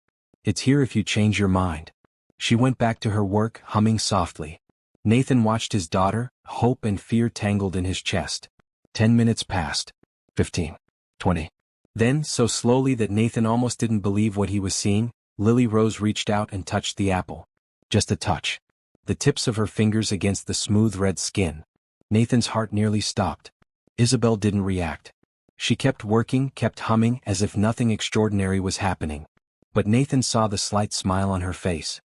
[SPEAKER 1] It's here if you change your mind. She went back to her work, humming softly. Nathan watched his daughter, hope and fear tangled in his chest. 10 minutes passed. 15. 20. Then, so slowly that Nathan almost didn't believe what he was seeing, Lily Rose reached out and touched the apple. Just a touch. The tips of her fingers against the smooth red skin. Nathan's heart nearly stopped. Isabelle didn't react. She kept working, kept humming as if nothing extraordinary was happening. But Nathan saw the slight smile on her face.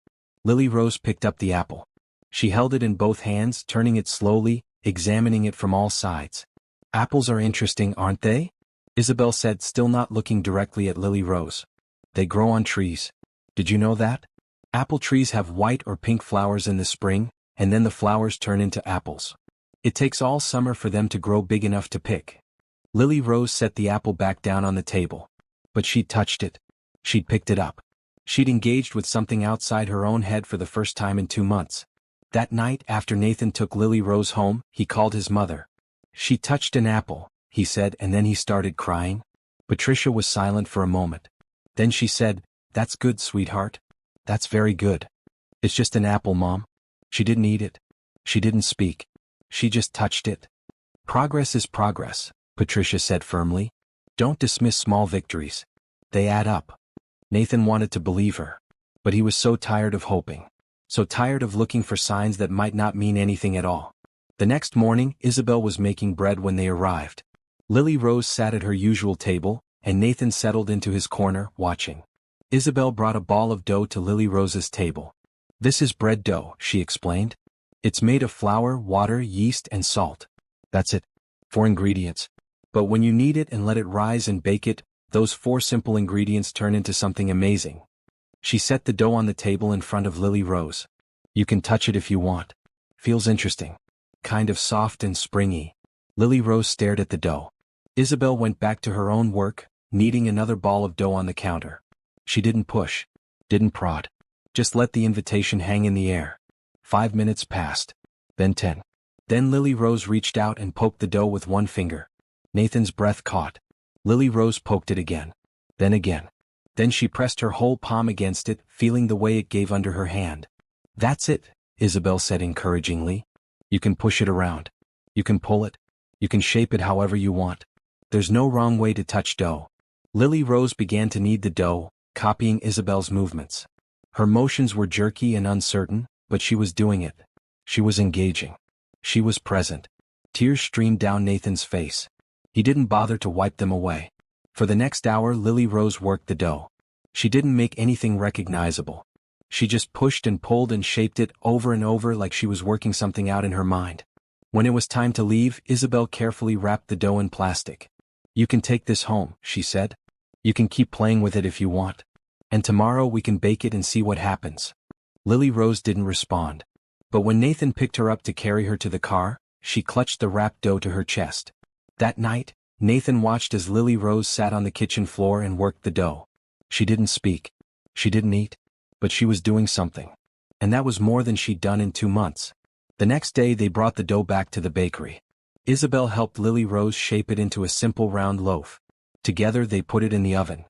[SPEAKER 1] Lily Rose picked up the apple. She held it in both hands, turning it slowly, examining it from all sides. Apples are interesting, aren't they? Isabelle said, still not looking directly at Lily Rose. They grow on trees. Did you know that? Apple trees have white or pink flowers in the spring, and then the flowers turn into apples. It takes all summer for them to grow big enough to pick. Lily Rose set the apple back down on the table. But she'd touched it. She'd picked it up. She'd engaged with something outside her own head for the first time in 2 months. That night, after Nathan took Lily Rose home, he called his mother. She touched an apple, he said, and then he started crying. Patricia was silent for a moment. Then she said, That's good, sweetheart. That's very good. It's just an apple, Mom. She didn't eat it. She didn't speak. She just touched it. Progress is progress, Patricia said firmly. Don't dismiss small victories. They add up. Nathan wanted to believe her. But he was so tired of hoping. So tired of looking for signs that might not mean anything at all. The next morning, Isabelle was making bread when they arrived. Lily Rose sat at her usual table, and Nathan settled into his corner, watching. Isabelle brought a ball of dough to Lily Rose's table. This is bread dough, she explained. It's made of flour, water, yeast, and salt. That's it. 4 ingredients. But when you knead it and let it rise and bake it, those 4 simple ingredients turn into something amazing. She set the dough on the table in front of Lily Rose. You can touch it if you want. Feels interesting. Kind of soft and springy. Lily Rose stared at the dough. Isabelle went back to her own work, kneading another ball of dough on the counter. She didn't push. Didn't prod. Just let the invitation hang in the air. 5 minutes passed. Then 10. Then Lily Rose reached out and poked the dough with one finger. Nathan's breath caught. Lily Rose poked it again. Then again. Then she pressed her whole palm against it, feeling the way it gave under her hand. That's it, Isabelle said encouragingly. You can push it around. You can pull it. You can shape it however you want. There's no wrong way to touch dough. Lily Rose began to knead the dough, copying Isabelle's movements. Her motions were jerky and uncertain, but she was doing it. She was engaging. She was present. Tears streamed down Nathan's face. He didn't bother to wipe them away. For the next hour, Lily Rose worked the dough. She didn't make anything recognizable. She just pushed and pulled and shaped it over and over like she was working something out in her mind. When it was time to leave, Isabelle carefully wrapped the dough in plastic. You can take this home, she said. You can keep playing with it if you want. And tomorrow we can bake it and see what happens. Lily Rose didn't respond. But when Nathan picked her up to carry her to the car, she clutched the wrapped dough to her chest. That night, Nathan watched as Lily Rose sat on the kitchen floor and worked the dough. She didn't speak. She didn't eat. But she was doing something. And that was more than she'd done in 2 months. The next day they brought the dough back to the bakery. Isabelle helped Lily Rose shape it into a simple round loaf. Together they put it in the oven.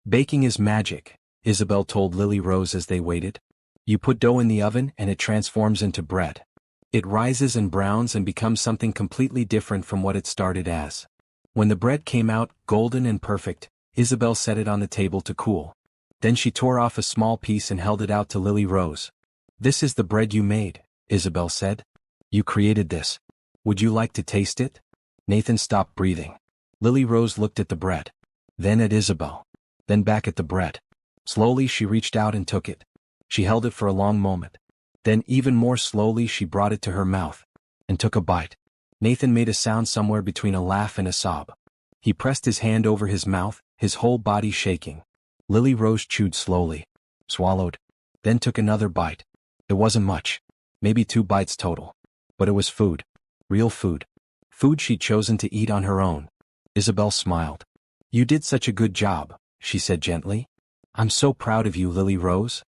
[SPEAKER 1] Baking is magic, Isabelle told Lily Rose as they waited. You put dough in the oven and it transforms into bread. It rises and browns and becomes something completely different from what it started as. When the bread came out, golden and perfect, Isabelle set it on the table to cool. Then she tore off a small piece and held it out to Lily Rose. This is the bread you made, Isabelle said. You created this. Would you like to taste it? Nathan stopped breathing. Lily Rose looked at the bread. Then at Isabelle. Then back at the bread. Slowly she reached out and took it. She held it for a long moment. Then even more slowly she brought it to her mouth. And took a bite. Nathan made a sound somewhere between a laugh and a sob. He pressed his hand over his mouth, his whole body shaking. Lily Rose chewed slowly. Swallowed. Then took another bite. It wasn't much. Maybe 2 bites total. But it was food. Real food. Food she'd chosen to eat on her own. Isabelle smiled. You did such a good job, she said gently. I'm so proud of you, Lily Rose.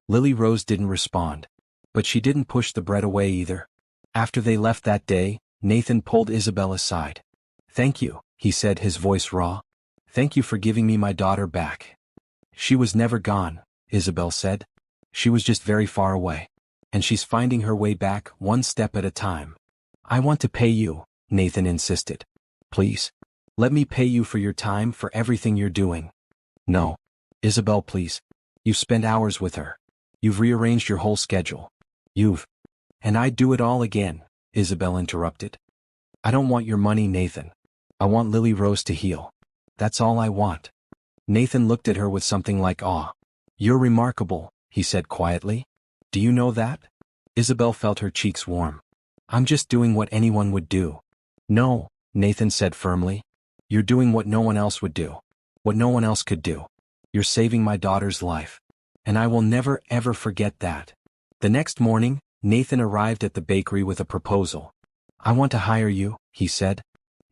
[SPEAKER 1] Lily Rose didn't respond. But she didn't push the bread away either. After they left that day, Nathan pulled Isabelle aside. Thank you, he said, his voice raw. Thank you for giving me my daughter back. She was never gone, Isabelle said. She was just very far away. And she's finding her way back, one step at a time. I want to pay you, Nathan insisted. Please. Let me pay you for your time, for everything you're doing. No. Isabelle, please. You've spent hours with her. You've rearranged your whole schedule. And I'd do it all again, Isabelle interrupted. I don't want your money, Nathan. I want Lily Rose to heal. That's all I want. Nathan looked at her with something like awe. You're remarkable, he said quietly. Do you know that? Isabelle felt her cheeks warm. I'm just doing what anyone would do. No, Nathan said firmly. You're doing what no one else would do. What no one else could do. You're saving my daughter's life. And I will never ever forget that. The next morning, Nathan arrived at the bakery with a proposal. I want to hire you, he said.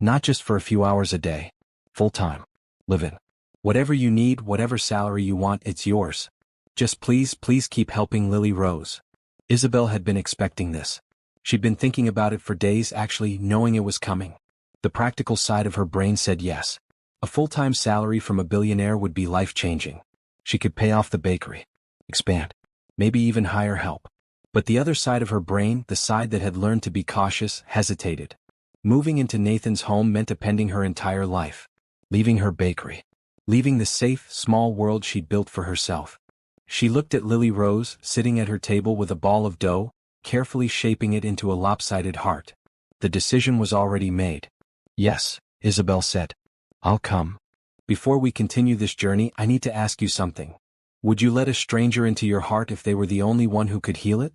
[SPEAKER 1] Not just for a few hours a day. Full-time. Live-in. Whatever you need, whatever salary you want, it's yours. Just please keep helping Lily Rose. Isabelle had been expecting this. She'd been thinking about it for days, actually knowing it was coming. The practical side of her brain said yes. A full-time salary from a billionaire would be life-changing. She could pay off the bakery. Expand. Maybe even hire help. But the other side of her brain, the side that had learned to be cautious, hesitated. Moving into Nathan's home meant appending her entire life. Leaving her bakery. Leaving the safe, small world she'd built for herself. She looked at Lily Rose, sitting at her table with a ball of dough, carefully shaping it into a lopsided heart. The decision was already made. "Yes," Isabelle said. "I'll come. Before we continue this journey, I need to ask you something. Would you let a stranger into your heart if they were the only one who could heal it?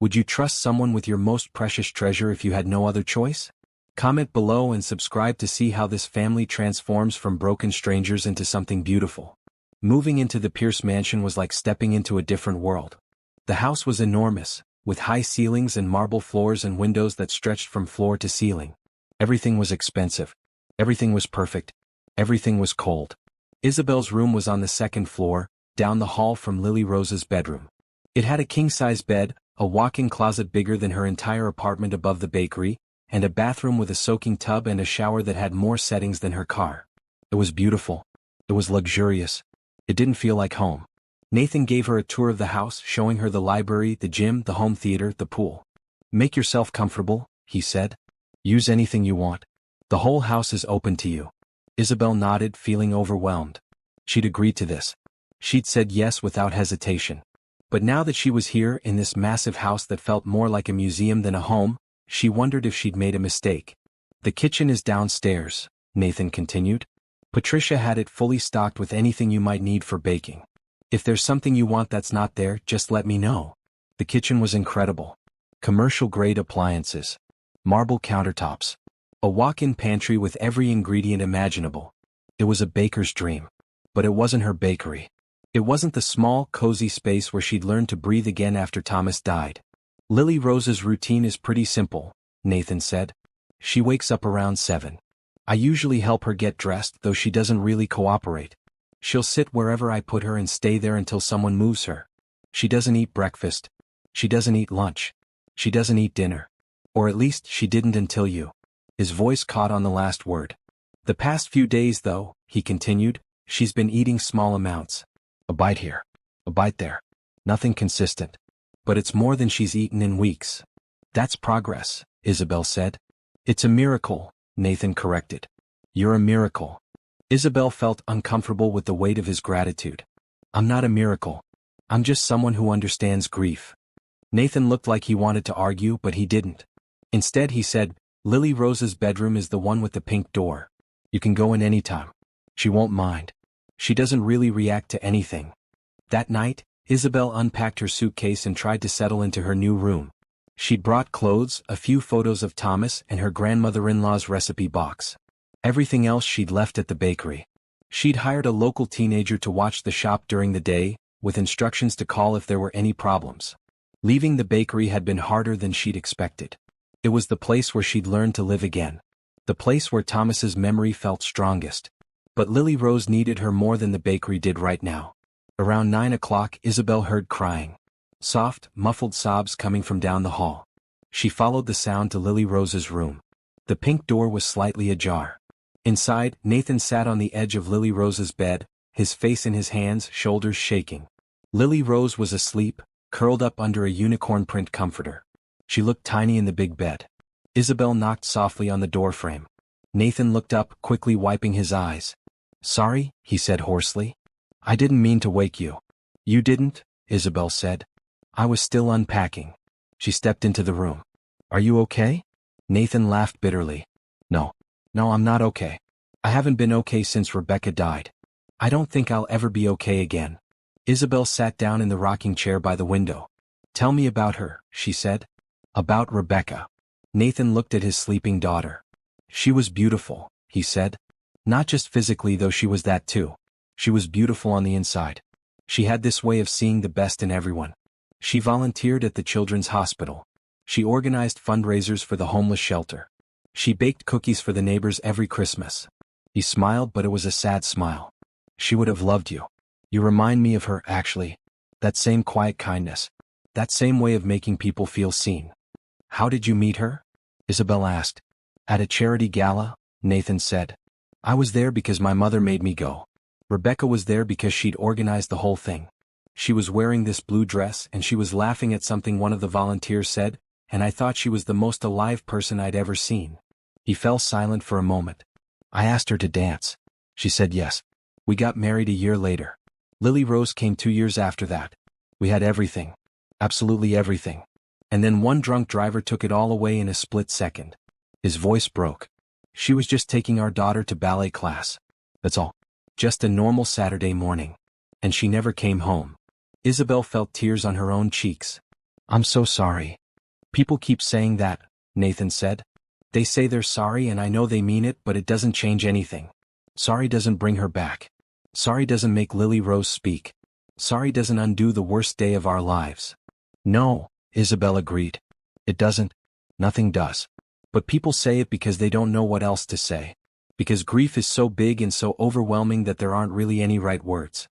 [SPEAKER 1] Would you trust someone with your most precious treasure if you had no other choice?" Comment below and subscribe to see how this family transforms from broken strangers into something beautiful. Moving into the Pierce mansion was like stepping into a different world. The house was enormous, with high ceilings and marble floors and windows that stretched from floor to ceiling. Everything was expensive. Everything was perfect. Everything was cold. Isabelle's room was on the second floor, down the hall from Lily Rose's bedroom. It had a king-size bed, a walk-in closet bigger than her entire apartment above the bakery, and a bathroom with a soaking tub and a shower that had more settings than her car. It was beautiful. It was luxurious. It didn't feel like home. Nathan gave her a tour of the house, showing her the library, the gym, the home theater, the pool. "Make yourself comfortable," he said. "Use anything you want. The whole house is open to you." Isabelle nodded, feeling overwhelmed. She'd agreed to this. She'd said yes without hesitation. But now that she was here in this massive house that felt more like a museum than a home, she wondered if she'd made a mistake. "The kitchen is downstairs," Nathan continued. "Patricia had it fully stocked with anything you might need for baking. If there's something you want that's not there, just let me know." The kitchen was incredible. Commercial-grade appliances. Marble countertops. A walk-in pantry with every ingredient imaginable. It was a baker's dream. But it wasn't her bakery. It wasn't the small, cozy space where she'd learned to breathe again after Thomas died. "Lily Rose's routine is pretty simple," Nathan said. "She wakes up around 7. I usually help her get dressed, though she doesn't really cooperate. She'll sit wherever I put her and stay there until someone moves her. She doesn't eat breakfast. She doesn't eat lunch. She doesn't eat dinner. Or at least she didn't until you." His voice caught on the last word. "The past few days, though," he continued, "she's been eating small amounts. A bite here. A bite there. Nothing consistent. But it's more than she's eaten in weeks." "That's progress," Isabelle said. "It's a miracle," Nathan corrected. "You're a miracle." Isabelle felt uncomfortable with the weight of his gratitude. "I'm not a miracle. I'm just someone who understands grief." Nathan looked like he wanted to argue, but he didn't. Instead he said, "Lily Rose's bedroom is the one with the pink door. You can go in anytime. She won't mind. She doesn't really react to anything." That night, Isabelle unpacked her suitcase and tried to settle into her new room. She'd brought clothes, a few photos of Thomas, and her grandmother-in-law's recipe box. Everything else she'd left at the bakery. She'd hired a local teenager to watch the shop during the day, with instructions to call if there were any problems. Leaving the bakery had been harder than she'd expected. It was the place where she'd learned to live again. The place where Thomas's memory felt strongest. But Lily Rose needed her more than the bakery did right now. Around 9 o'clock, Isabelle heard crying. Soft, muffled sobs coming from down the hall. She followed the sound to Lily Rose's room. The pink door was slightly ajar. Inside, Nathan sat on the edge of Lily Rose's bed, his face in his hands, shoulders shaking. Lily Rose was asleep, curled up under a unicorn print comforter. She looked tiny in the big bed. Isabelle knocked softly on the doorframe. Nathan looked up, quickly wiping his eyes. "Sorry," he said hoarsely. "I didn't mean to wake you." "You didn't," Isabelle said. "I was still unpacking." She stepped into the room. "Are you okay?" Nathan laughed bitterly. No, I'm not okay. I haven't been okay since Rebecca died. I don't think I'll ever be okay again." Isabelle sat down in the rocking chair by the window. "Tell me about her," she said. "About Rebecca." Nathan looked at his sleeping daughter. "She was beautiful," he said. "Not just physically, though she was that too. She was beautiful on the inside. She had this way of seeing the best in everyone. She volunteered at the children's hospital. She organized fundraisers for the homeless shelter. She baked cookies for the neighbors every Christmas." He smiled, but it was a sad smile. "She would have loved you. You remind me of her, actually. That same quiet kindness. That same way of making people feel seen." "How did you meet her?" Isabelle asked. "At a charity gala," Nathan said. "I was there because my mother made me go. Rebecca was there because she'd organized the whole thing. She was wearing this blue dress and she was laughing at something one of the volunteers said, and I thought she was the most alive person I'd ever seen. He fell silent for a moment. I asked her to dance. She said yes. We got married a year later. Lily Rose came 2 years after that. We had everything. Absolutely everything. And then one drunk driver took it all away in a split second. His voice broke. She was just taking our daughter to ballet class. That's all. Just a normal Saturday morning. And she never came home. Isabelle felt tears on her own cheeks. I'm so sorry. People keep saying that, Nathan said. They say they're sorry and I know they mean it, but it doesn't change anything. Sorry doesn't bring her back. Sorry doesn't make Lily Rose speak. Sorry doesn't undo the worst day of our lives. No, Isabelle agreed. It doesn't. Nothing does. But people say it because they don't know what else to say. Because grief is so big and so overwhelming that there aren't really any right words.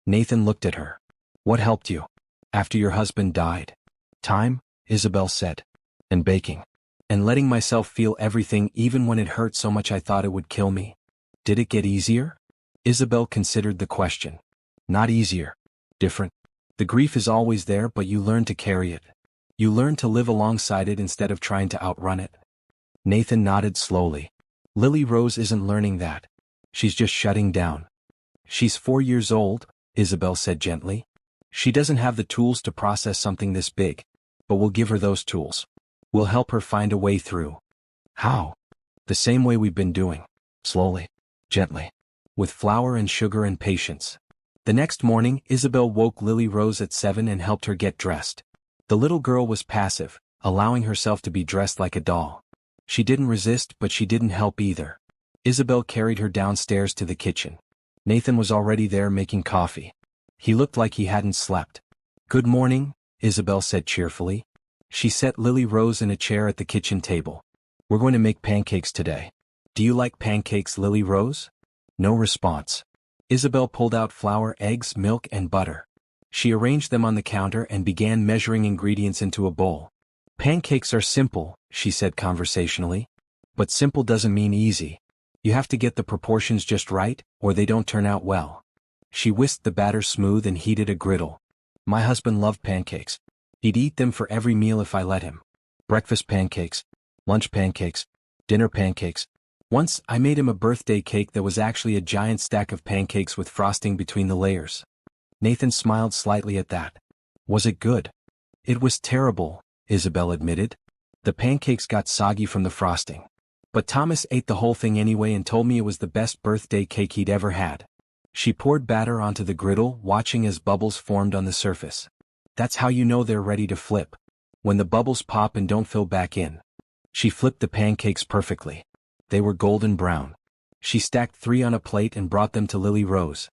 [SPEAKER 1] Nathan looked at her. What helped you? After your husband died? Time, Isabelle said. And baking. And letting myself feel everything even when it hurt so much I thought it would kill me. Did it get easier? Isabelle considered the question. Not easier. Different. The grief is always there, but you learn to carry it. You learn to live alongside it instead of trying to outrun it. Nathan nodded slowly. Lily Rose isn't learning that. She's just shutting down. She's 4 years old, Isabelle said gently. She doesn't have the tools to process something this big, but we'll give her those tools. We'll help her find a way through. How? The same way we've been doing. Slowly. Gently. With flour and sugar and patience. The next morning, Isabelle woke Lily Rose at 7 and helped her get dressed. The little girl was passive, allowing herself to be dressed like a doll. She didn't resist, but she didn't help either. Isabelle carried her downstairs to the kitchen. Nathan was already there making coffee. He looked like he hadn't slept. Good morning, Isabelle said cheerfully. She set Lily Rose in a chair at the kitchen table. We're going to make pancakes today. Do you like pancakes, Lily Rose? No response. Isabelle pulled out flour, eggs, milk, and butter. She arranged them on the counter and began measuring ingredients into a bowl. Pancakes are simple, she said conversationally. But simple doesn't mean easy. You have to get the proportions just right, or they don't turn out well. She whisked the batter smooth and heated a griddle. My husband loved pancakes. He'd eat them for every meal if I let him. Breakfast pancakes, lunch pancakes, dinner pancakes. Once, I made him a birthday cake that was actually a giant stack of pancakes with frosting between the layers. Nathan smiled slightly at that. Was it good? It was terrible, Isabelle admitted. The pancakes got soggy from the frosting. But Thomas ate the whole thing anyway and told me it was the best birthday cake he'd ever had. She poured batter onto the griddle, watching as bubbles formed on the surface. That's how you know they're ready to flip. When the bubbles pop and don't fill back in. She flipped the pancakes perfectly. They were golden brown. She stacked 3 on a plate and brought them to Lily Rose.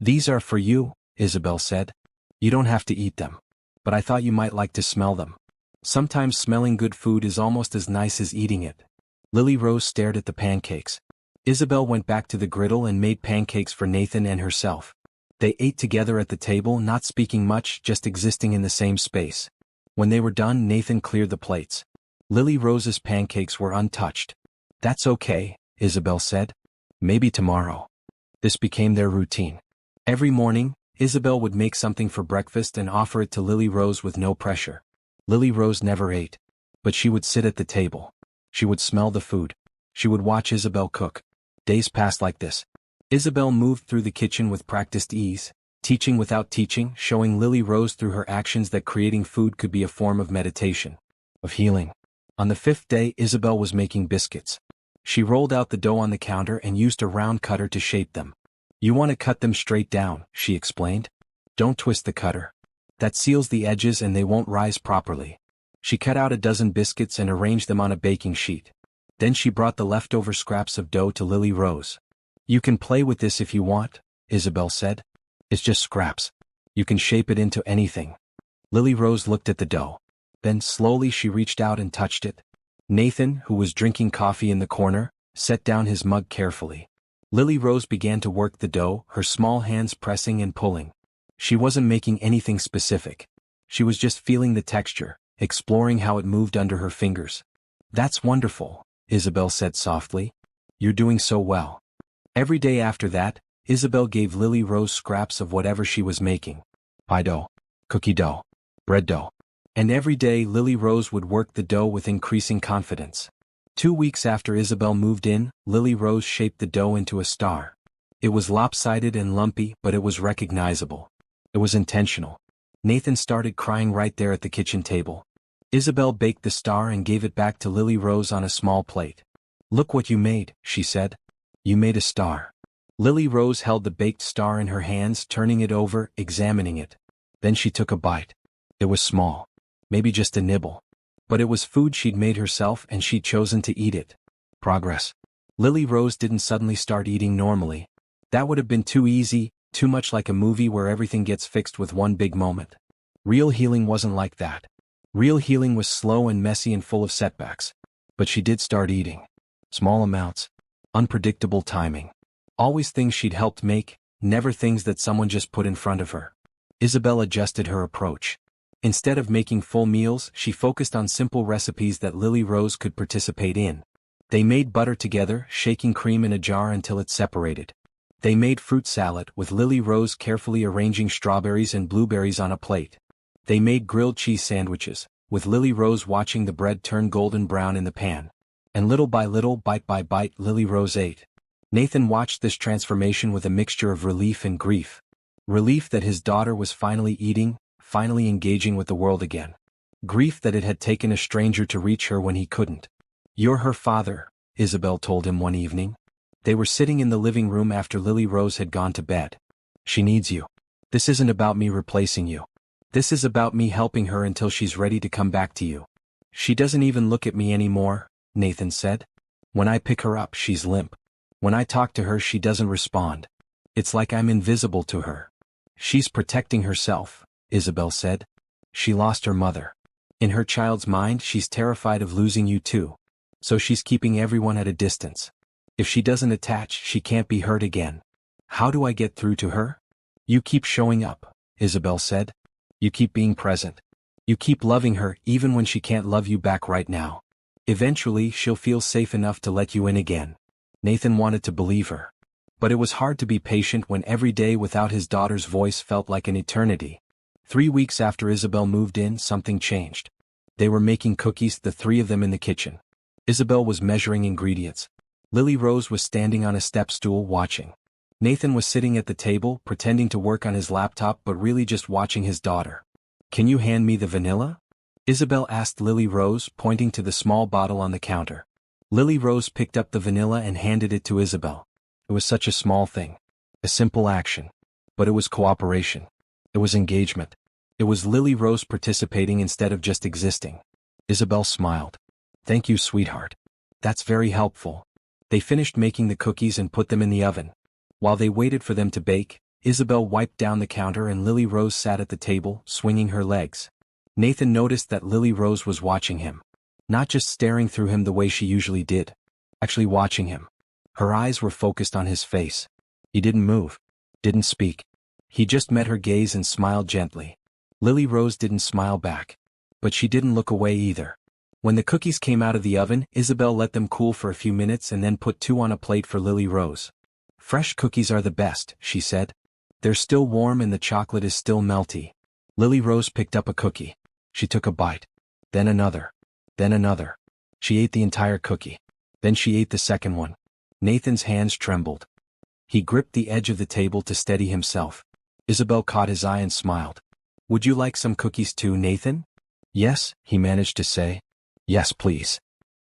[SPEAKER 1] These are for you, Isabelle said. You don't have to eat them. But I thought you might like to smell them. Sometimes smelling good food is almost as nice as eating it. Lily Rose stared at the pancakes. Isabelle went back to the griddle and made pancakes for Nathan and herself. They ate together at the table, not speaking much, just existing in the same space. When they were done, Nathan cleared the plates. Lily Rose's pancakes were untouched. That's okay, Isabelle said. Maybe tomorrow. This became their routine. Every morning, Isabelle would make something for breakfast and offer it to Lily Rose with no pressure. Lily Rose never ate. But she would sit at the table. She would smell the food. She would watch Isabelle cook. Days passed like this. Isabelle moved through the kitchen with practiced ease, teaching without teaching, showing Lily Rose through her actions that creating food could be a form of meditation, of healing. On the 5th day, Isabelle was making biscuits. She rolled out the dough on the counter and used a round cutter to shape them. You want to cut them straight down, she explained. Don't twist the cutter. That seals the edges and they won't rise properly. She cut out a dozen biscuits and arranged them on a baking sheet. Then she brought the leftover scraps of dough to Lily Rose. You can play with this if you want, Isabelle said. It's just scraps. You can shape it into anything. Lily Rose looked at the dough. Then slowly she reached out and touched it. Nathan, who was drinking coffee in the corner, set down his mug carefully. Lily Rose began to work the dough, her small hands pressing and pulling. She wasn't making anything specific. She was just feeling the texture, exploring how it moved under her fingers. That's wonderful, Isabelle said softly. You're doing so well. Every day after that, Isabelle gave Lily Rose scraps of whatever she was making. pie dough, cookie dough, bread dough. And every day Lily Rose would work the dough with increasing confidence. 2 weeks after Isabelle moved in, Lily Rose shaped the dough into a star. It was lopsided and lumpy, but it was recognizable. It was intentional. Nathan started crying right there at the kitchen table. Isabelle baked the star and gave it back to Lily Rose on a small plate. "Look what you made," she said. "You made a star." Lily Rose held the baked star in her hands, turning it over, examining it. Then she took a bite. It was small. Maybe just a nibble. But it was food she'd made herself and she'd chosen to eat it. Progress. Lily Rose didn't suddenly start eating normally. That would have been too easy, too much like a movie where everything gets fixed with one big moment. Real healing wasn't like that. Real healing was slow and messy and full of setbacks. But she did start eating. Small amounts. Unpredictable timing. Always things she'd helped make, never things that someone just put in front of her. Isabelle adjusted her approach. Instead of making full meals, she focused on simple recipes that Lily Rose could participate in. They made butter together, shaking cream in a jar until it separated. They made fruit salad, with Lily Rose carefully arranging strawberries and blueberries on a plate. They made grilled cheese sandwiches, with Lily Rose watching the bread turn golden brown in the pan. And little by little, bite by bite, Lily Rose ate. Nathan watched this transformation with a mixture of relief and grief. Relief that his daughter was finally eating, finally engaging with the world again. Grief that it had taken a stranger to reach her when he couldn't. "You're her father," Isabelle told him one evening. They were sitting in the living room after Lily Rose had gone to bed. "She needs you. This isn't about me replacing you. This is about me helping her until she's ready to come back to you." "She doesn't even look at me anymore," Nathan said. "When I pick her up, she's limp. When I talk to her, she doesn't respond. It's like I'm invisible to her." "She's protecting herself," Isabelle said. "She lost her mother. In her child's mind, she's terrified of losing you too. So she's keeping everyone at a distance. If she doesn't attach, she can't be hurt again." "How do I get through to her?" "You keep showing up," Isabelle said. "You keep being present. You keep loving her even when she can't love you back right now. Eventually, she'll feel safe enough to let you in again." Nathan wanted to believe her. But it was hard to be patient when every day without his daughter's voice felt like an eternity. 3 weeks after Isabelle moved in, something changed. They were making cookies, the three of them in the kitchen. Isabelle was measuring ingredients. Lily Rose was standing on a step stool watching. Nathan was sitting at the table, pretending to work on his laptop but really just watching his daughter. "Can you hand me the vanilla?" Isabelle asked Lily Rose, pointing to the small bottle on the counter. Lily Rose picked up the vanilla and handed it to Isabelle. It was such a small thing. A simple action. But it was cooperation. It was engagement. It was Lily Rose participating instead of just existing. Isabelle smiled. "Thank you, sweetheart. That's very helpful." They finished making the cookies and put them in the oven. While they waited for them to bake, Isabelle wiped down the counter and Lily Rose sat at the table, swinging her legs. Nathan noticed that Lily Rose was watching him. Not just staring through him the way she usually did. Actually watching him. Her eyes were focused on his face. He didn't move. Didn't speak. He just met her gaze and smiled gently. Lily Rose didn't smile back. But she didn't look away either. When the cookies came out of the oven, Isabelle let them cool for a few minutes and then put 2 on a plate for Lily Rose. "Fresh cookies are the best," she said. "They're still warm and the chocolate is still melty." Lily Rose picked up a cookie. She took a bite. Then another. Then another. She ate the entire cookie. Then she ate the second one. Nathan's hands trembled. He gripped the edge of the table to steady himself. Isabelle caught his eye and smiled. "Would you like some cookies too, Nathan?" "Yes," he managed to say. "Yes, please."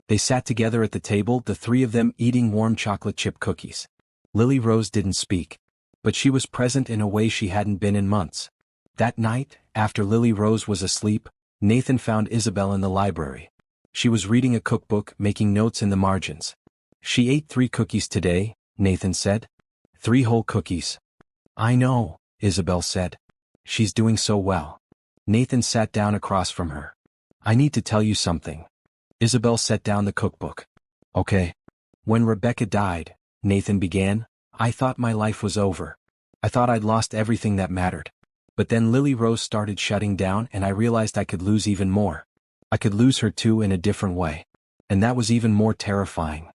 [SPEAKER 1] They sat together at the table, the three of them eating warm chocolate chip cookies. Lily Rose didn't speak. But she was present in a way she hadn't been in months. That night, after Lily Rose was asleep, Nathan found Isabelle in the library. She was reading a cookbook, making notes in the margins. "She ate 3 cookies today," Nathan said. 3 whole cookies." "I know," Isabelle said. "She's doing so well." Nathan sat down across from her. "I need to tell you something." Isabelle set down the cookbook. "Okay." "When Rebecca died," Nathan began, "I thought my life was over. I thought I'd lost everything that mattered. But then Lily Rose started shutting down and I realized I could lose even more. I could lose her too in a different way. And that was even more terrifying."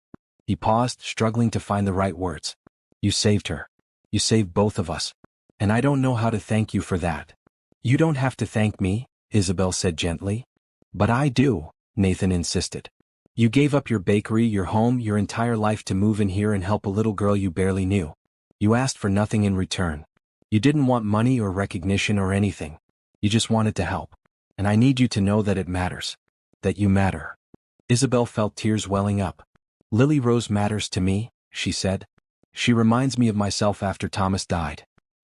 [SPEAKER 1] He paused, struggling to find the right words. "You saved her. You saved both of us. And I don't know how to thank you for that." You don't have to thank me, Isabelle said gently. But I do, Nathan insisted. You gave up your bakery, your home, your entire life to move in here and help a little girl you barely knew. You asked for nothing in return. You didn't want money or recognition or anything. You just wanted to help. And I need you to know that it matters. That you matter. Isabelle felt tears welling up. Lily Rose matters to me, she said. She reminds me of myself after Thomas died.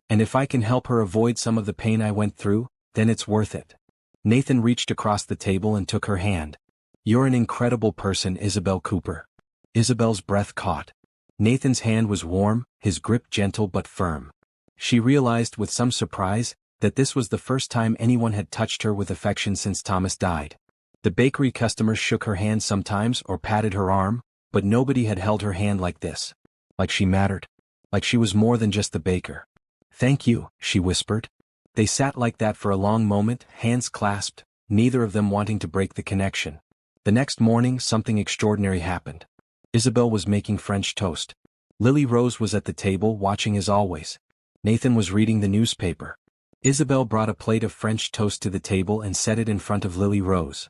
[SPEAKER 1] And if I can help her avoid some of the pain I went through, then it's worth it. Nathan reached across the table and took her hand. You're an incredible person, Isabelle Cooper. Isabelle's breath caught. Nathan's hand was warm, his grip gentle but firm. She realized with some surprise that this was the first time anyone had touched her with affection since Thomas died. The bakery customers shook her hand sometimes or patted her arm, but nobody had held her hand like this. Like she mattered. Like she was more than just the baker. Thank you, she whispered. They sat like that for a long moment, hands clasped, neither of them wanting to break the connection. The next morning something extraordinary happened. Isabelle was making French toast. Lily Rose was at the table watching as always. Nathan was reading the newspaper. Isabelle brought a plate of French toast to the table and set it in front of Lily Rose.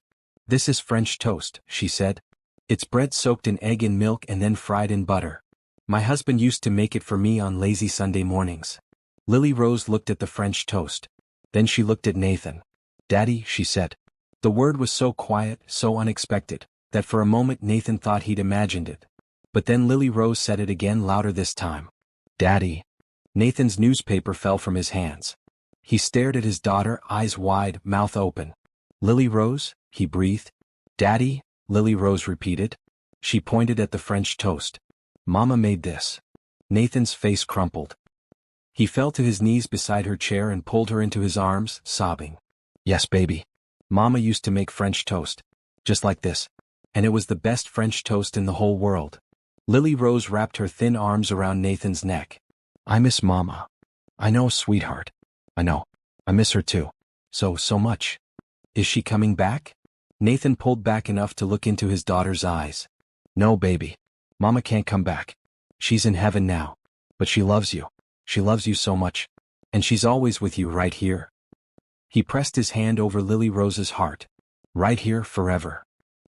[SPEAKER 1] This is French toast, she said. It's bread soaked in egg and milk and then fried in butter. My husband used to make it for me on lazy Sunday mornings. Lily Rose looked at the French toast. Then she looked at Nathan. Daddy, she said. The word was so quiet, so unexpected, that for a moment Nathan thought he'd imagined it. But then Lily Rose said it again, louder this time. Daddy. Nathan's newspaper fell from his hands. He stared at his daughter, eyes wide, mouth open. Lily Rose, he breathed. Daddy, Lily Rose repeated. She pointed at the French toast. Mama made this. Nathan's face crumpled. He fell to his knees beside her chair and pulled her into his arms, sobbing. Yes, baby. Mama used to make French toast. Just like this. And it was the best French toast in the whole world. Lily Rose wrapped her thin arms around Nathan's neck. I miss Mama. I know, sweetheart. I know. I miss her too. So much. Is she coming back? Nathan pulled back enough to look into his daughter's eyes. No, baby. Mama can't come back. She's in heaven now. But she loves you. She loves you so much. And she's always with you right here. He pressed his hand over Lily Rose's heart. Right here forever.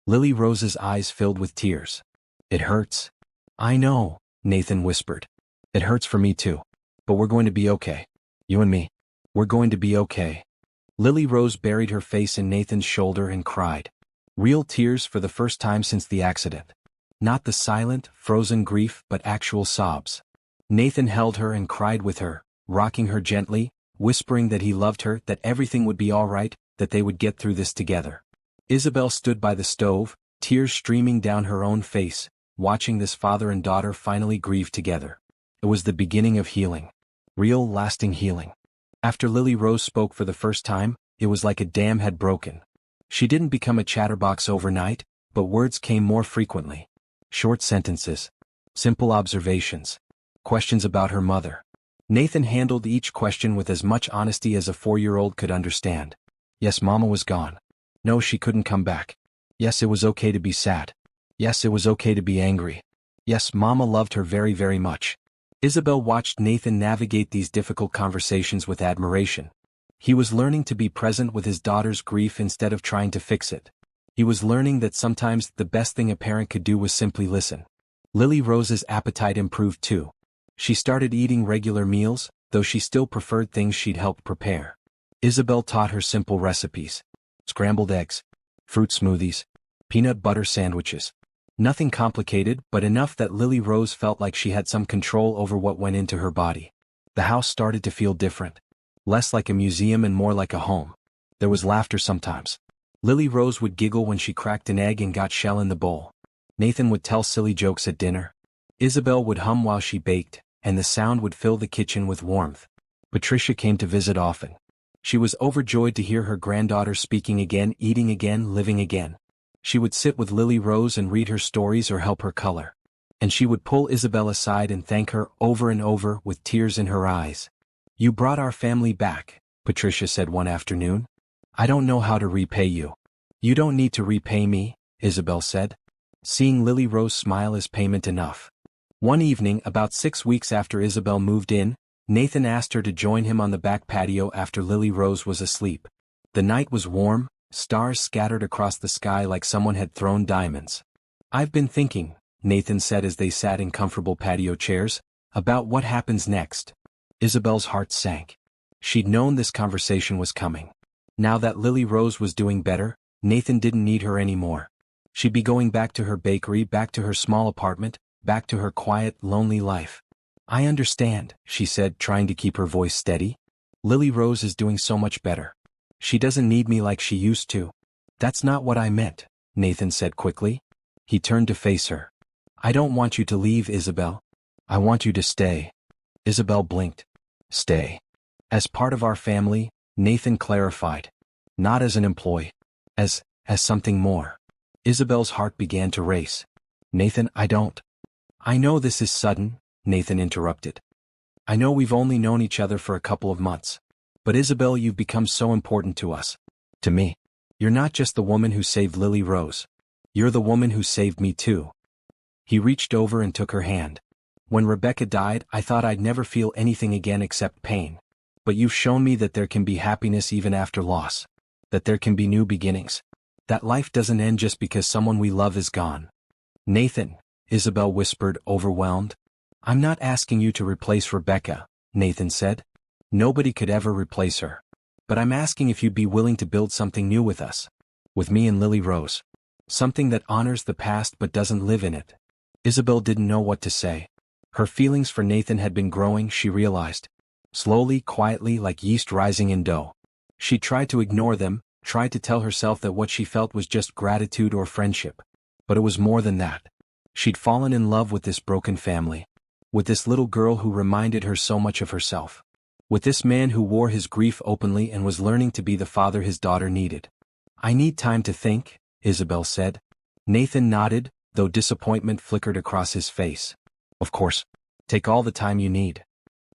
[SPEAKER 1] Lily Rose's eyes filled with tears. It hurts. I know, Nathan whispered. It hurts for me too. But we're going to be okay. You and me. We're going to be okay. Lily Rose buried her face in Nathan's shoulder and cried. Real tears for the first time since the accident. Not the silent, frozen grief, but actual sobs. Nathan held her and cried with her, rocking her gently, whispering that he loved her, that everything would be all right, that they would get through this together. Isabelle stood by the stove, tears streaming down her own face, watching this father and daughter finally grieve together. It was the beginning of healing. Real, lasting healing. After Lily Rose spoke for the first time, it was like a dam had broken. She didn't become a chatterbox overnight, but words came more frequently. Short sentences. Simple observations. Questions about her mother. Nathan handled each question with as much honesty as a 4-year-old could understand. Yes, Mama was gone. No, she couldn't come back. Yes, it was okay to be sad. Yes, it was okay to be angry. Yes, Mama loved her very, very much. Isabelle watched Nathan navigate these difficult conversations with admiration. He was learning to be present with his daughter's grief instead of trying to fix it. He was learning that sometimes the best thing a parent could do was simply listen. Lily Rose's appetite improved too. She started eating regular meals, though she still preferred things she'd helped prepare. Isabelle taught her simple recipes. Scrambled eggs, fruit smoothies, peanut butter sandwiches. Nothing complicated, but enough that Lily Rose felt like she had some control over what went into her body. The house started to feel different. Less like a museum and more like a home. There was laughter sometimes. Lily Rose would giggle when she cracked an egg and got shell in the bowl. Nathan would tell silly jokes at dinner. Isabelle would hum while she baked, and the sound would fill the kitchen with warmth. Patricia came to visit often. She was overjoyed to hear her granddaughter speaking again, eating again, living again. She would sit with Lily Rose and read her stories or help her color. And she would pull Isabelle aside and thank her over and over with tears in her eyes. You brought our family back, Patricia said one afternoon. I don't know how to repay you. You don't need to repay me, Isabelle said. Seeing Lily Rose smile is payment enough. One evening, about 6 weeks after Isabelle moved in, Nathan asked her to join him on the back patio after Lily Rose was asleep. The night was warm, stars scattered across the sky like someone had thrown diamonds. "I've been thinking," Nathan said as they sat in comfortable patio chairs, "about what happens next." Isabelle's heart sank. She'd known this conversation was coming. Now that Lily Rose was doing better, Nathan didn't need her anymore. She'd be going back to her bakery, back to her small apartment, back to her quiet, lonely life. "I understand," she said, trying to keep her voice steady. "Lily Rose is doing so much better. She doesn't need me like she used to." "That's not what I meant," Nathan said quickly. He turned to face her. "I don't want you to leave, Isabelle. I want you to stay." Isabelle blinked. "Stay. As part of our family," Nathan clarified. "Not as an employee. As something more." Isabelle's heart began to race. "Nathan, I don't." "I know this is sudden," Nathan interrupted. "I know we've only known each other for a couple of months. But Isabelle, you've become so important to us. To me. You're not just the woman who saved Lily Rose. You're the woman who saved me too." He reached over and took her hand. "When Rebecca died, I thought I'd never feel anything again except pain. But you've shown me that there can be happiness even after loss. That there can be new beginnings. That life doesn't end just because someone we love is gone." "Nathan," Isabelle whispered, overwhelmed. "I'm not asking you to replace Rebecca," Nathan said. "Nobody could ever replace her. But I'm asking if you'd be willing to build something new with us. With me and Lily Rose. Something that honors the past but doesn't live in it." Isabelle didn't know what to say. Her feelings for Nathan had been growing, she realized. Slowly, quietly, like yeast rising in dough. She tried to ignore them, tried to tell herself that what she felt was just gratitude or friendship. But it was more than that. She'd fallen in love with this broken family. With this little girl who reminded her so much of herself. With this man who wore his grief openly and was learning to be the father his daughter needed. "I need time to think," Isabelle said. Nathan nodded, though disappointment flickered across his face. "Of course. Take all the time you need."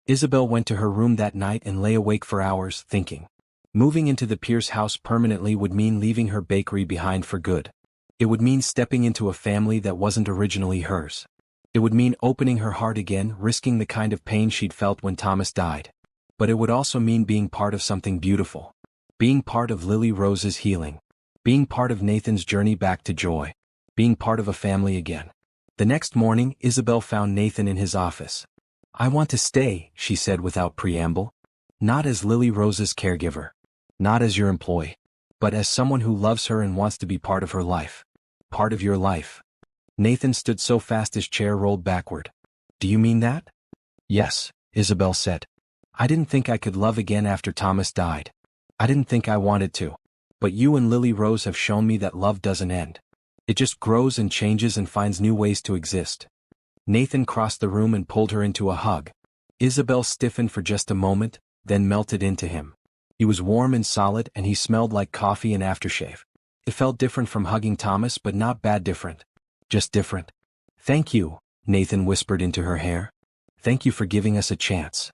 [SPEAKER 1] Isabelle went to her room that night and lay awake for hours, thinking. Moving into the Pierce house permanently would mean leaving her bakery behind for good. It would mean stepping into a family that wasn't originally hers. It would mean opening her heart again, risking the kind of pain she'd felt when Thomas died. But it would also mean being part of something beautiful. Being part of Lily Rose's healing. Being part of Nathan's journey back to joy. Being part of a family again. The next morning, Isabelle found Nathan in his office. "I want to stay," she said without preamble. "Not as Lily Rose's caregiver. Not as your employee. But as someone who loves her and wants to be part of her life. Part of your life." Nathan stood so fast his chair rolled backward. "Do you mean that?" "Yes," Isabelle said. "I didn't think I could love again after Thomas died. I didn't think I wanted to. But you and Lily Rose have shown me that love doesn't end. It just grows and changes and finds new ways to exist." Nathan crossed the room and pulled her into a hug. Isabelle stiffened for just a moment, then melted into him. He was warm and solid and he smelled like coffee and aftershave. It felt different from hugging Thomas, but not bad different. Just different. "Thank you," Nathan whispered into her hair. "Thank you for giving us a chance."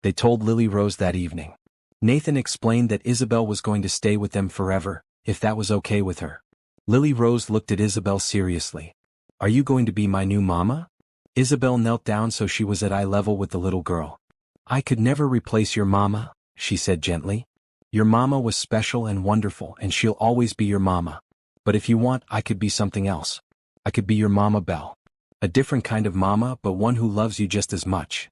[SPEAKER 1] They told Lily Rose that evening. Nathan explained that Isabelle was going to stay with them forever, if that was okay with her. Lily Rose looked at Isabelle seriously. "Are you going to be my new mama?" Isabelle knelt down so she was at eye level with the little girl. "I could never replace your mama," she said gently. "Your mama was special and wonderful and she'll always be your mama. But if you want, I could be something else. I could be your Mama Belle. A different kind of mama, but one who loves you just as much."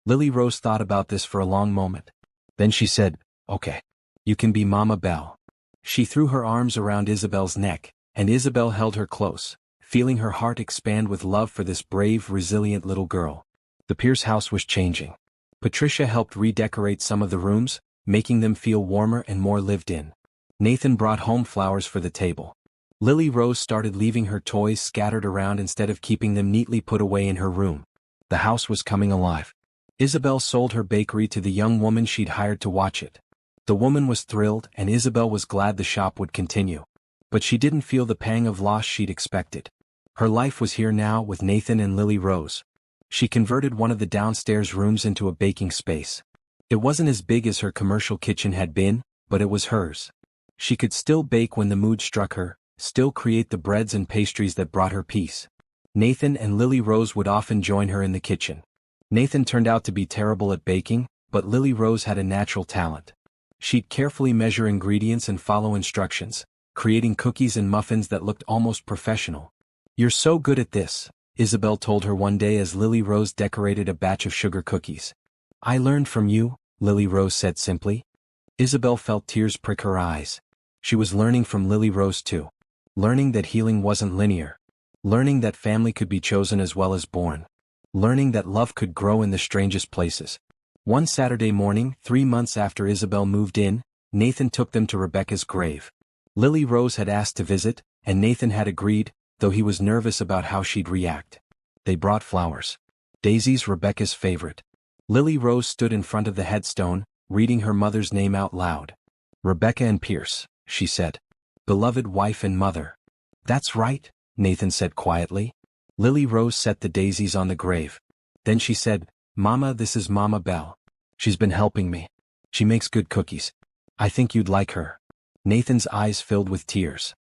[SPEAKER 1] Lily Rose thought about this for a long moment. Then she said, "Okay. You can be Mama Belle." She threw her arms around Isabelle's neck, and Isabelle held her close, feeling her heart expand with love for this brave, resilient little girl. The Pierce house was changing. Patricia helped redecorate some of the rooms, making them feel warmer and more lived in. Nathan brought home flowers for the table. Lily Rose started leaving her toys scattered around instead of keeping them neatly put away in her room. The house was coming alive. Isabelle sold her bakery to the young woman she'd hired to watch it. The woman was thrilled and Isabelle was glad the shop would continue. But she didn't feel the pang of loss she'd expected. Her life was here now with Nathan and Lily Rose. She converted one of the downstairs rooms into a baking space. It wasn't as big as her commercial kitchen had been, but it was hers. She could still bake when the mood struck her, still create the breads and pastries that brought her peace. Nathan and Lily Rose would often join her in the kitchen. Nathan turned out to be terrible at baking, but Lily Rose had a natural talent. She'd carefully measure ingredients and follow instructions, creating cookies and muffins that looked almost professional. "You're so good at this," Isabelle told her one day as Lily Rose decorated a batch of sugar cookies. "I learned from you," Lily Rose said simply. Isabelle felt tears prick her eyes. She was learning from Lily Rose too. Learning that healing wasn't linear. Learning that family could be chosen as well as born. Learning that love could grow in the strangest places. One Saturday morning, 3 months after Isabelle moved in, Nathan took them to Rebecca's grave. Lily Rose had asked to visit, and Nathan had agreed, though he was nervous about how she'd react. They brought flowers. Daisies, Rebecca's favorite. Lily Rose stood in front of the headstone, reading her mother's name out loud. "Rebecca and Pierce," she said. "Beloved wife and mother." "That's right," Nathan said quietly. Lily Rose set the daisies on the grave. Then she said, "Mama, this is Mama Belle. She's been helping me. She makes good cookies. I think you'd like her." Nathan's eyes filled with tears.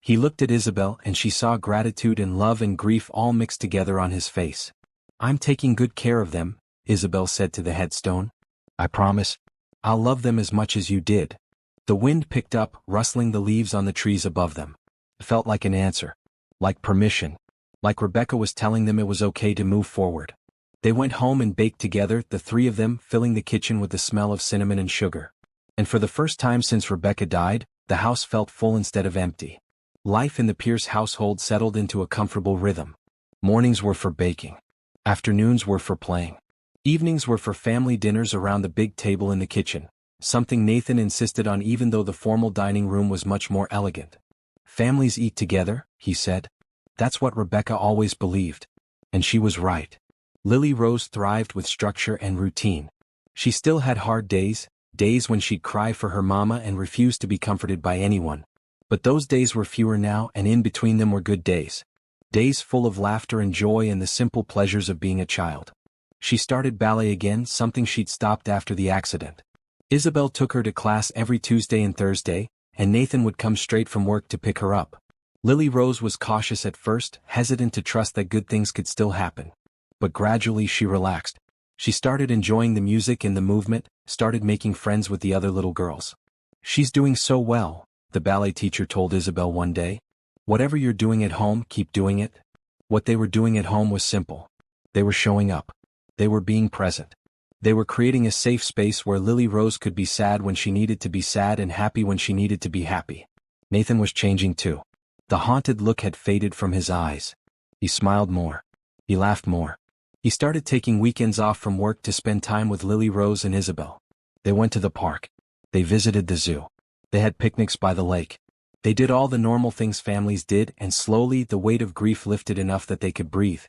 [SPEAKER 1] He looked at Isabelle and she saw gratitude and love and grief all mixed together on his face. "I'm taking good care of them," Isabelle said to the headstone. "I promise. I'll love them as much as you did." The wind picked up, rustling the leaves on the trees above them. It felt like an answer. Like permission. Like Rebecca was telling them it was okay to move forward. They went home and baked together, the three of them filling the kitchen with the smell of cinnamon and sugar. And for the first time since Rebecca died, the house felt full instead of empty. Life in the Pierce household settled into a comfortable rhythm. Mornings were for baking. Afternoons were for playing. Evenings were for family dinners around the big table in the kitchen, something Nathan insisted on even though the formal dining room was much more elegant. "Families eat together," he said. "That's what Rebecca always believed." And she was right. Lily Rose thrived with structure and routine. She still had hard days, days when she'd cry for her mama and refuse to be comforted by anyone. But those days were fewer now, and in between them were good days. Days full of laughter and joy and the simple pleasures of being a child. She started ballet again, something she'd stopped after the accident. Isabelle took her to class every Tuesday and Thursday, and Nathan would come straight from work to pick her up. Lily Rose was cautious at first, hesitant to trust that good things could still happen. But gradually she relaxed. She started enjoying the music and the movement, started making friends with the other little girls. "She's doing so well," the ballet teacher told Isabelle one day. "Whatever you're doing at home, keep doing it." What they were doing at home was simple. They were showing up. They were being present. They were creating a safe space where Lily Rose could be sad when she needed to be sad and happy when she needed to be happy. Nathan was changing too. The haunted look had faded from his eyes. He smiled more. He laughed more. He started taking weekends off from work to spend time with Lily Rose and Isabelle. They went to the park. They visited the zoo. They had picnics by the lake. They did all the normal things families did, and slowly the weight of grief lifted enough that they could breathe.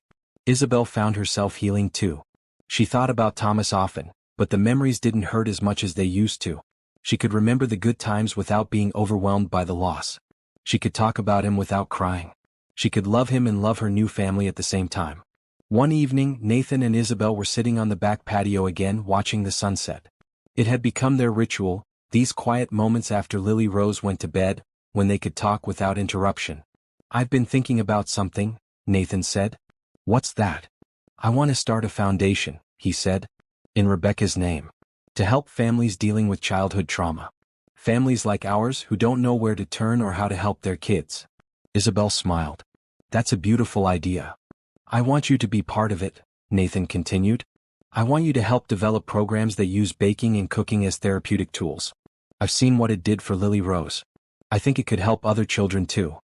[SPEAKER 1] Isabelle found herself healing too. She thought about Thomas often, but the memories didn't hurt as much as they used to. She could remember the good times without being overwhelmed by the loss. She could talk about him without crying. She could love him and love her new family at the same time. One evening, Nathan and Isabelle were sitting on the back patio again, watching the sunset. It had become their ritual, these quiet moments after Lily Rose went to bed, when they could talk without interruption. "I've been thinking about something," Nathan said. "What's that?" "I want to start a foundation," he said. "In Rebecca's name. To help families dealing with childhood trauma. Families like ours who don't know where to turn or how to help their kids." Isabelle smiled. "That's a beautiful idea. I want you to be part of it," Nathan continued. "I want you to help develop programs that use baking and cooking as therapeutic tools. I've seen what it did for Lily Rose. I think it could help other children too."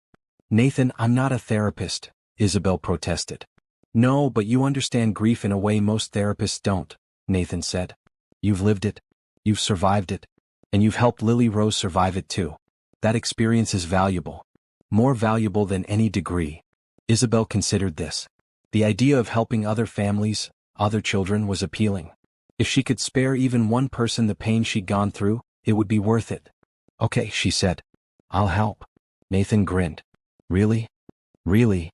[SPEAKER 1] "Nathan, I'm not a therapist," Isabelle protested. "No, but you understand grief in a way most therapists don't," Nathan said. "You've lived it. You've survived it. And you've helped Lily Rose survive it too. That experience is valuable. More valuable than any degree." Isabelle considered this. The idea of helping other families, other children, was appealing. If she could spare even one person the pain she'd gone through, it would be worth it. "Okay," she said. "I'll help." Nathan grinned. "Really? Really?"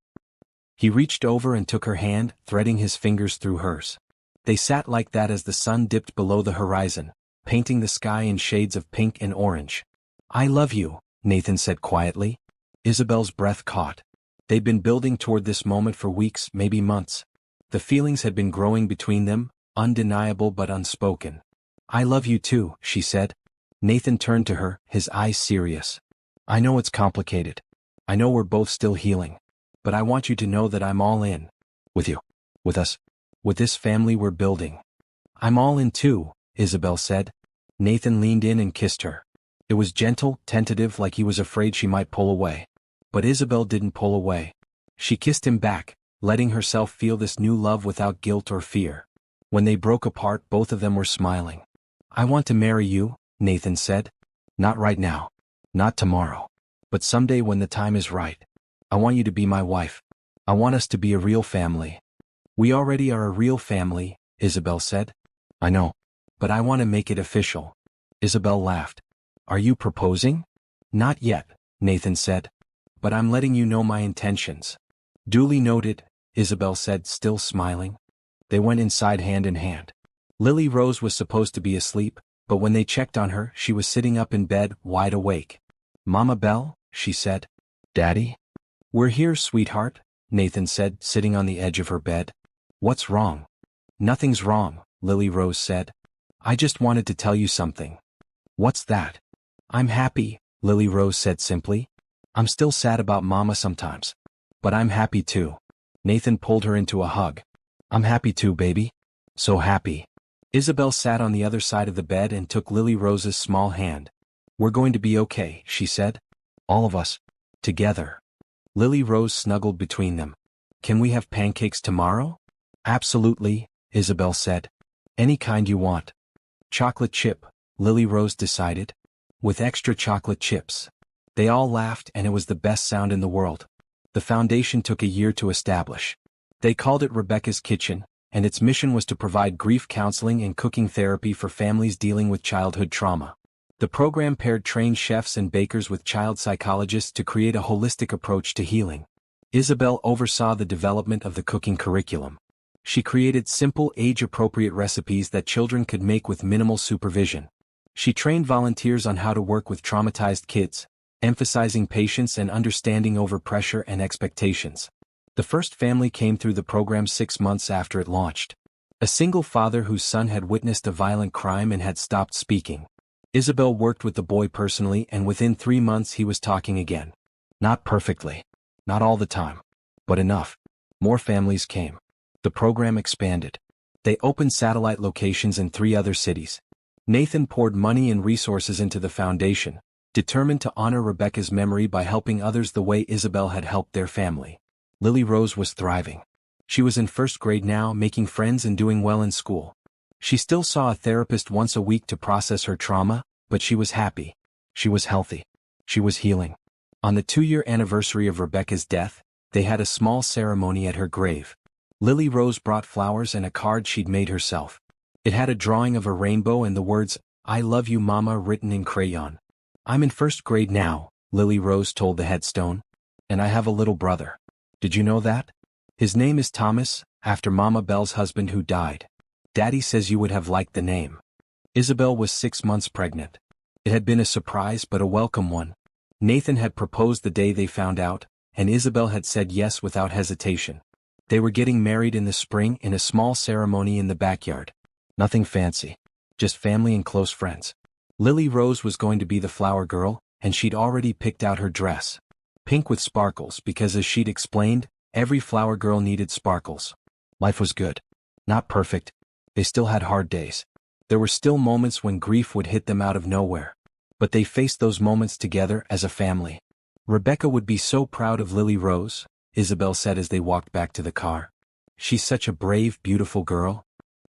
[SPEAKER 1] He reached over and took her hand, threading his fingers through hers. They sat like that as the sun dipped below the horizon, painting the sky in shades of pink and orange. "I love you," Nathan said quietly. Isabelle's breath caught. They'd been building toward this moment for weeks, maybe months. The feelings had been growing between them, undeniable but unspoken. "I love you too," she said. Nathan turned to her, his eyes serious. "I know it's complicated. I know we're both still healing. But I want you to know that I'm all in. With you. With us. With this family we're building." "I'm all in too," Isabelle said. Nathan leaned in and kissed her. It was gentle, tentative, like he was afraid she might pull away. But Isabelle didn't pull away. She kissed him back, letting herself feel this new love without guilt or fear. When they broke apart, both of them were smiling. "I want to marry you," Nathan said. "Not right now. Not tomorrow. But someday when the time is right. I want you to be my wife. I want us to be a real family." "We already are a real family," Isabelle said. "I know. But I want to make it official." Isabelle laughed. "Are you proposing?" "Not yet," Nathan said. "But I'm letting you know my intentions." "Duly noted," Isabelle said, still smiling. They went inside hand in hand. Lily Rose was supposed to be asleep, but when they checked on her, she was sitting up in bed, wide awake. "Mama Belle," she said. "Daddy?" "We're here, sweetheart," Nathan said, sitting on the edge of her bed. "What's wrong?" "Nothing's wrong," Lily Rose said. "I just wanted to tell you something." "What's that?" "I'm happy," Lily Rose said simply. "I'm still sad about Mama sometimes. But I'm happy too." Nathan pulled her into a hug. "I'm happy too, baby. So happy." Isabelle sat on the other side of the bed and took Lily Rose's small hand. "We're going to be okay," she said. "All of us. Together." Lily Rose snuggled between them. "Can we have pancakes tomorrow?" "Absolutely," Isabelle said. "Any kind you want." "Chocolate chip," Lily Rose decided. "With extra chocolate chips." They all laughed, and it was the best sound in the world. The foundation took a year to establish. They called it Rebecca's Kitchen, and its mission was to provide grief counseling and cooking therapy for families dealing with childhood trauma. The program paired trained chefs and bakers with child psychologists to create a holistic approach to healing. Isabelle oversaw the development of the cooking curriculum. She created simple, age-appropriate recipes that children could make with minimal supervision. She trained volunteers on how to work with traumatized kids, emphasizing patience and understanding over pressure and expectations. The first family came through the program 6 months after it launched. A single father whose son had witnessed a violent crime and had stopped speaking. Isabelle worked with the boy personally, and within 3 months he was talking again. Not perfectly. Not all the time. But enough. More families came. The program expanded. They opened satellite locations in 3 other cities. Nathan poured money and resources into the foundation, determined to honor Rebecca's memory by helping others the way Isabelle had helped their family. Lily Rose was thriving. She was in 1st grade now, making friends and doing well in school. She still saw a therapist once a week to process her trauma, but she was happy. She was healthy. She was healing. On the 2-year anniversary of Rebecca's death, they had a small ceremony at her grave. Lily Rose brought flowers and a card she'd made herself. It had a drawing of a rainbow and the words, "I love you, Mama," written in crayon. "I'm in 1st grade now," Lily Rose told the headstone. "And I have a little brother. Did you know that? His name is Thomas, after Mama Belle's husband who died. Daddy says you would have liked the name." Isabelle was 6 months pregnant. It had been a surprise but a welcome one. Nathan had proposed the day they found out, and Isabelle had said yes without hesitation. They were getting married in the spring in a small ceremony in the backyard. Nothing fancy. Just family and close friends. Lily Rose was going to be the flower girl, and she'd already picked out her dress. Pink with sparkles because, as she'd explained, every flower girl needed sparkles. Life was good. Not perfect. They still had hard days. There were still moments when grief would hit them out of nowhere. But they faced those moments together as a family. "Rebecca would be so proud of Lily Rose," Isabelle said as they walked back to the car. "She's such a brave, beautiful girl."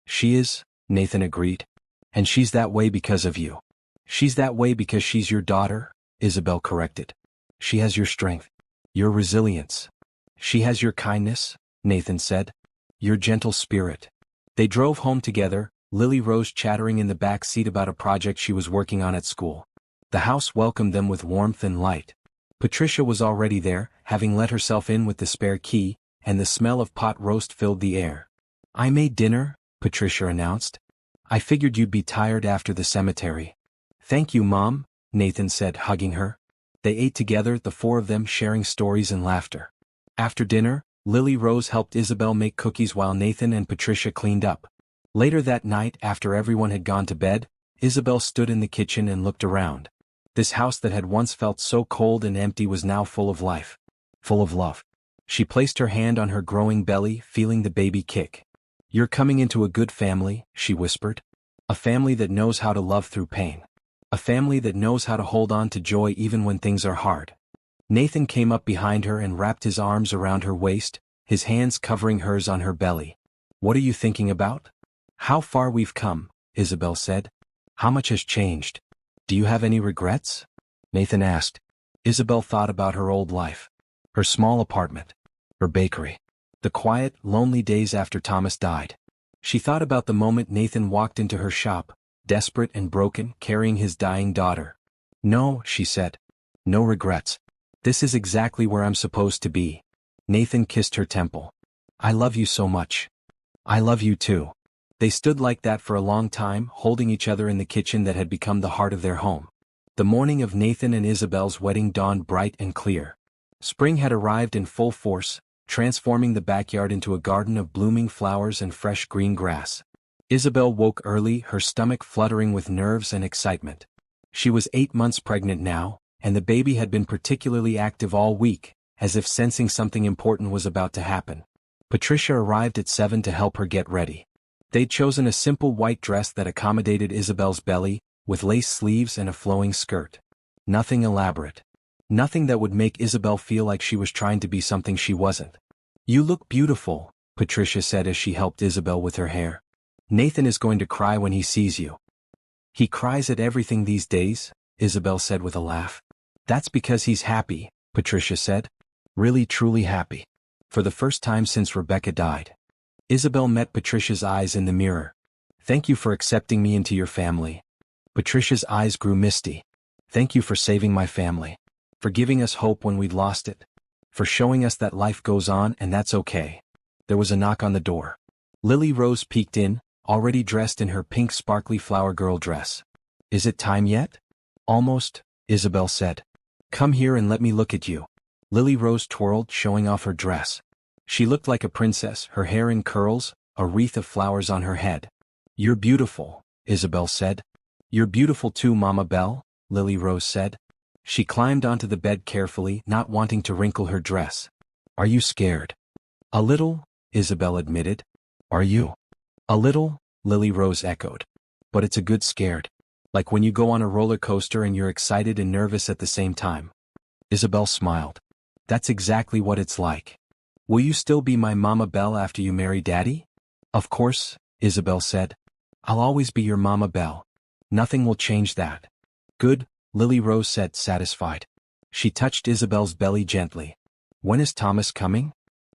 [SPEAKER 1] "She is," Nathan agreed. "And she's that way because of you." "She's that way because she's your daughter," Isabelle corrected. "She has your strength. Your resilience. She has your kindness," Nathan said. "Your gentle spirit." They drove home together, Lily Rose chattering in the back seat about a project she was working on at school. The house welcomed them with warmth and light. Patricia was already there, having let herself in with the spare key, and the smell of pot roast filled the air. "I made dinner," Patricia announced. "I figured you'd be tired after the cemetery." "Thank you, Mom," Nathan said, hugging her. They ate together, the 4 of them sharing stories and laughter. After dinner, Lily Rose helped Isabelle make cookies while Nathan and Patricia cleaned up. Later that night, after everyone had gone to bed, Isabelle stood in the kitchen and looked around. This house that had once felt so cold and empty was now full of life. Full of love. She placed her hand on her growing belly, feeling the baby kick. "You're coming into a good family," she whispered. "A family that knows how to love through pain. A family that knows how to hold on to joy even when things are hard." Nathan came up behind her and wrapped his arms around her waist, his hands covering hers on her belly. "What are you thinking about?" "How far we've come," Isabelle said. "How much has changed. Do you have any regrets?" Nathan asked. Isabelle thought about her old life. Her small apartment. Her bakery. The quiet, lonely days after Thomas died. She thought about the moment Nathan walked into her shop, desperate and broken, carrying his dying daughter. "No," she said. "No regrets. This is exactly where I'm supposed to be." Nathan kissed her temple. "I love you so much." "I love you too." They stood like that for a long time, holding each other in the kitchen that had become the heart of their home. The morning of Nathan and Isabelle's wedding dawned bright and clear. Spring had arrived in full force, transforming the backyard into a garden of blooming flowers and fresh green grass. Isabelle woke early, her stomach fluttering with nerves and excitement. She was 8 months pregnant now, and the baby had been particularly active all week, as if sensing something important was about to happen. Patricia arrived at 7 to help her get ready. They'd chosen a simple white dress that accommodated Isabelle's belly, with lace sleeves and a flowing skirt. Nothing elaborate. Nothing that would make Isabelle feel like she was trying to be something she wasn't. "You look beautiful," Patricia said as she helped Isabelle with her hair. "Nathan is going to cry when he sees you." "He cries at everything these days," Isabelle said with a laugh. "That's because he's happy," Patricia said. "Really truly happy. For the first time since Rebecca died." Isabelle met Patricia's eyes in the mirror. "Thank you for accepting me into your family." Patricia's eyes grew misty. "Thank you for saving my family. For giving us hope when we'd lost it. For showing us that life goes on and that's okay." There was a knock on the door. Lily Rose peeked in, already dressed in her pink sparkly flower girl dress. "Is it time yet?" "Almost," Isabelle said. "Come here and let me look at you." Lily Rose twirled, showing off her dress. She looked like a princess, her hair in curls, a wreath of flowers on her head. "You're beautiful," Isabelle said. "You're beautiful too, Mama Belle," Lily Rose said. She climbed onto the bed carefully, not wanting to wrinkle her dress. "Are you scared?" "A little," Isabelle admitted. "Are you?" "A little," Lily Rose echoed. "But it's a good scared. Like when you go on a roller coaster and you're excited and nervous at the same time." Isabelle smiled. "That's exactly what it's like." "Will you still be my Mama Belle after you marry Daddy?" "Of course," Isabelle said. "I'll always be your Mama Belle. Nothing will change that." "Good," Lily Rose said, satisfied. She touched Isabelle's belly gently. "When is Thomas coming?"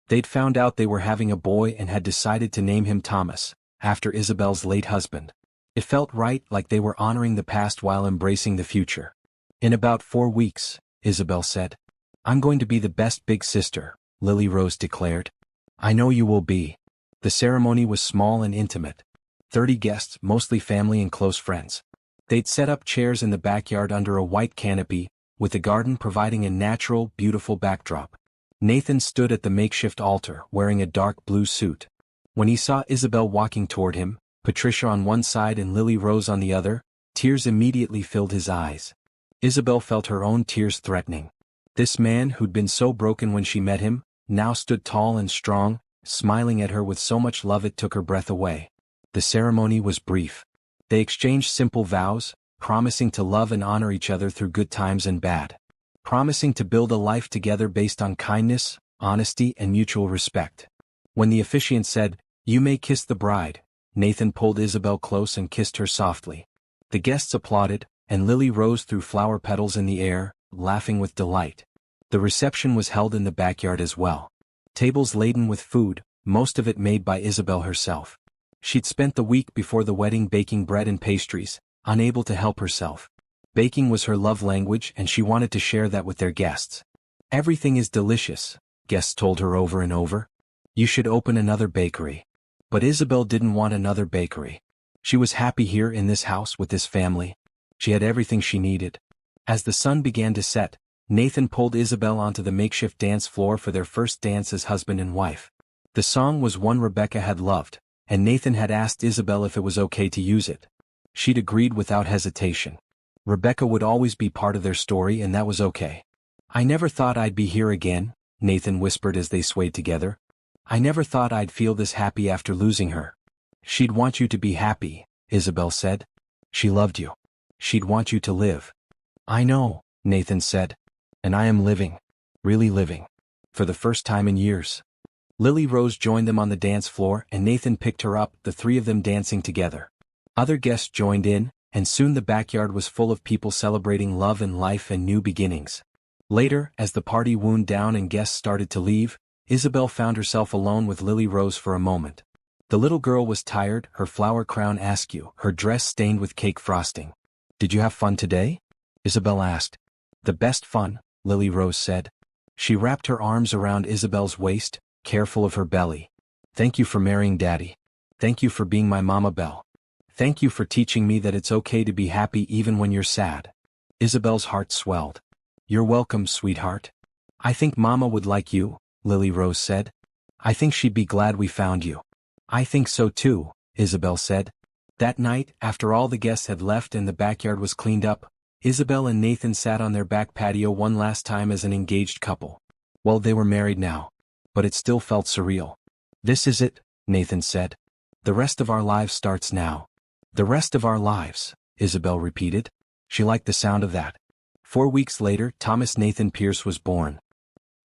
[SPEAKER 1] They'd found out they were having a boy and had decided to name him Thomas, after Isabelle's late husband. It felt right, like they were honoring the past while embracing the future. "In about 4 weeks, Isabelle said. "I'm going to be the best big sister," Lily Rose declared. "I know you will be." The ceremony was small and intimate. 30 guests, mostly family and close friends. They'd set up chairs in the backyard under a white canopy, with the garden providing a natural, beautiful backdrop. Nathan stood at the makeshift altar, wearing a dark blue suit. When he saw Isabelle walking toward him, Patricia on one side and Lily Rose on the other, tears immediately filled his eyes. Isabelle felt her own tears threatening. This man, who'd been so broken when she met him, now stood tall and strong, smiling at her with so much love it took her breath away. The ceremony was brief. They exchanged simple vows, promising to love and honor each other through good times and bad. Promising to build a life together based on kindness, honesty, and mutual respect. When the officiant said, "You may kiss the bride," Nathan pulled Isabelle close and kissed her softly. The guests applauded, and Lily Rose threw flower petals in the air, laughing with delight. The reception was held in the backyard as well. Tables laden with food, most of it made by Isabelle herself. She'd spent the week before the wedding baking bread and pastries, unable to help herself. Baking was her love language and she wanted to share that with their guests. "Everything is delicious," guests told her over and over. "You should open another bakery." But Isabelle didn't want another bakery. She was happy here in this house with this family. She had everything she needed. As the sun began to set, Nathan pulled Isabelle onto the makeshift dance floor for their first dance as husband and wife. The song was one Rebecca had loved, and Nathan had asked Isabelle if it was okay to use it. She'd agreed without hesitation. Rebecca would always be part of their story and that was okay. "I never thought I'd be here again," Nathan whispered as they swayed together. "I never thought I'd feel this happy after losing her." "She'd want you to be happy," Isabelle said. "She loved you. She'd want you to live." "I know," Nathan said. "And I am living. Really living. For the first time in years." Lily Rose joined them on the dance floor and Nathan picked her up, the three of them dancing together. Other guests joined in, and soon the backyard was full of people celebrating love and life and new beginnings. Later, as the party wound down and guests started to leave, Isabelle found herself alone with Lily Rose for a moment. The little girl was tired, her flower crown askew, her dress stained with cake frosting. "Did you have fun today?" Isabelle asked. "The best fun," Lily Rose said. She wrapped her arms around Isabelle's waist, careful of her belly. "Thank you for marrying Daddy. Thank you for being my Mama Belle. Thank you for teaching me that it's okay to be happy even when you're sad." Isabelle's heart swelled. "You're welcome, sweetheart. I think Mama would like you," Lily Rose said. "I think she'd be glad we found you." "I think so too," Isabelle said. That night, after all the guests had left and the backyard was cleaned up, Isabelle and Nathan sat on their back patio one last time as an engaged couple. Well, they were married now. But it still felt surreal. "This is it," Nathan said. "The rest of our lives starts now." "The rest of our lives," Isabelle repeated. She liked the sound of that. 4 weeks later, Thomas Nathan Pierce was born.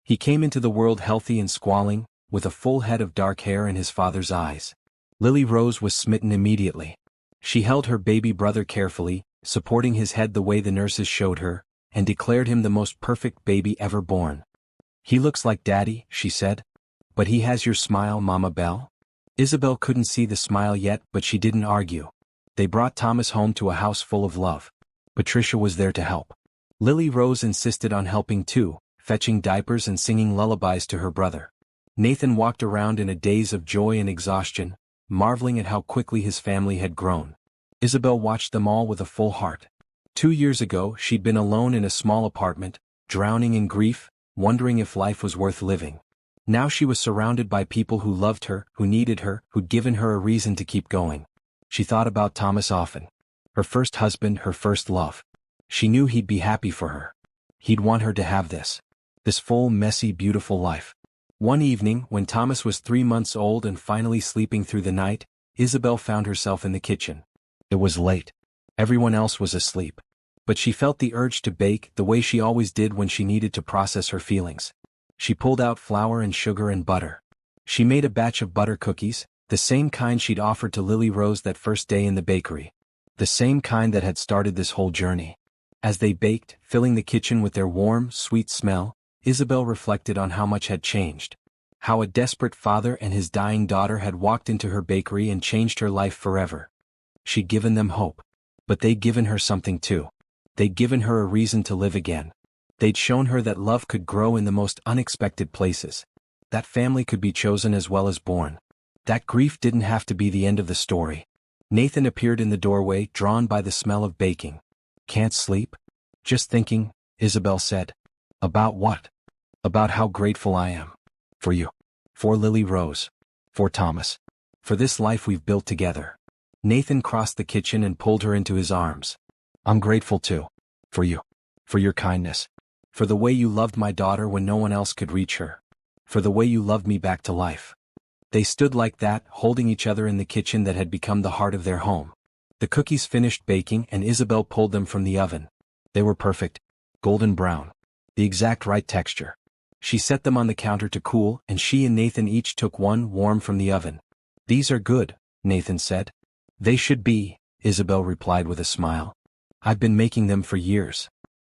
[SPEAKER 1] He came into the world healthy and squalling, with a full head of dark hair in his father's eyes. Lily Rose was smitten immediately. She held her baby brother carefully, supporting his head the way the nurses showed her, and declared him the most perfect baby ever born. "He looks like Daddy," she said. "But he has your smile, Mama Belle." Isabelle couldn't see the smile yet, but she didn't argue. They brought Thomas home to a house full of love. Patricia was there to help. Lily Rose insisted on helping too, fetching diapers and singing lullabies to her brother. Nathan walked around in a daze of joy and exhaustion, marveling at how quickly his family had grown. Isabelle watched them all with a full heart. 2 years ago, she'd been alone in a small apartment, drowning in grief, wondering if life was worth living. Now she was surrounded by people who loved her, who needed her, who'd given her a reason to keep going. She thought about Thomas often. Her first husband, her first love. She knew he'd be happy for her. He'd want her to have this full, messy, beautiful life. One evening, when Thomas was 3 months old and finally sleeping through the night, Isabelle found herself in the kitchen. It was late. Everyone else was asleep. But she felt the urge to bake the way she always did when she needed to process her feelings. She pulled out flour and sugar and butter. She made a batch of butter cookies, the same kind she'd offered to Lily Rose that first day in the bakery. The same kind that had started this whole journey. As they baked, filling the kitchen with their warm, sweet smell, Isabelle reflected on how much had changed. How a desperate father and his dying daughter had walked into her bakery and changed her life forever. She'd given them hope. But they'd given her something too. They'd given her a reason to live again. They'd shown her that love could grow in the most unexpected places. That family could be chosen as well as born. That grief didn't have to be the end of the story. Nathan appeared in the doorway, drawn by the smell of baking. "Can't sleep?" "Just thinking," Isabelle said. "About what?" "About how grateful I am. For you. For Lily Rose. For Thomas. For this life we've built together." Nathan crossed the kitchen and pulled her into his arms. "I'm grateful too. For you. For your kindness. For the way you loved my daughter when no one else could reach her. For the way you loved me back to life." They stood like that, holding each other in the kitchen that had become the heart of their home. The cookies finished baking and Isabelle pulled them from the oven. They were perfect. Golden brown. The exact right texture. She set them on the counter to cool, and she and Nathan each took one warm from the oven. "These are good," Nathan said. "They should be," Isabelle replied with a smile. "I've been making them for years."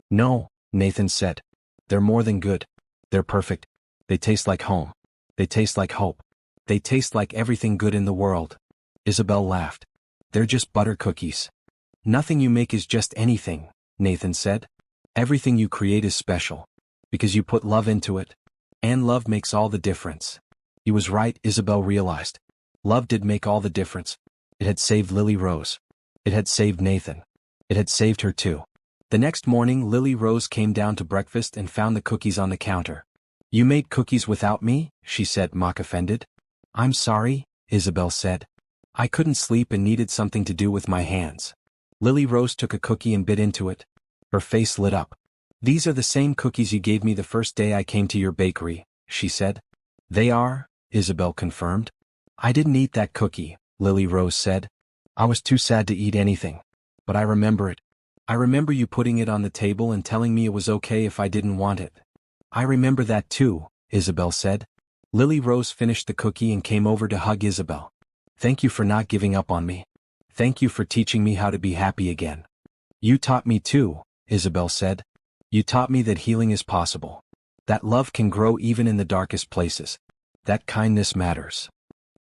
[SPEAKER 1] "No," Nathan said. "They're more than good. They're perfect. They taste like home. They taste like hope. They taste like everything good in the world." Isabelle laughed. "They're just butter cookies." "Nothing you make is just anything," Nathan said. "Everything you create is special. Because you put love into it. And love makes all the difference." He was right, Isabelle realized. Love did make all the difference. It had saved Lily Rose. It had saved Nathan. It had saved her too. The next morning Lily Rose came down to breakfast and found the cookies on the counter. "You made cookies without me?" she said, mock offended. "I'm sorry," Isabelle said. I couldn't sleep and needed something to do with my hands. Lily Rose took a cookie and bit into it. Her face lit up. "These are the same cookies you gave me the first day I came to your bakery," she said. "They are," Isabelle confirmed. "I didn't eat that cookie," Lily Rose said. "I was too sad to eat anything. But I remember it. I remember you putting it on the table and telling me it was okay if I didn't want it." "I remember that too," Isabelle said. Lily Rose finished the cookie and came over to hug Isabelle. "Thank you for not giving up on me. Thank you for teaching me how to be happy again." "You taught me too," Isabelle said. "You taught me that healing is possible. That love can grow even in the darkest places. That kindness matters."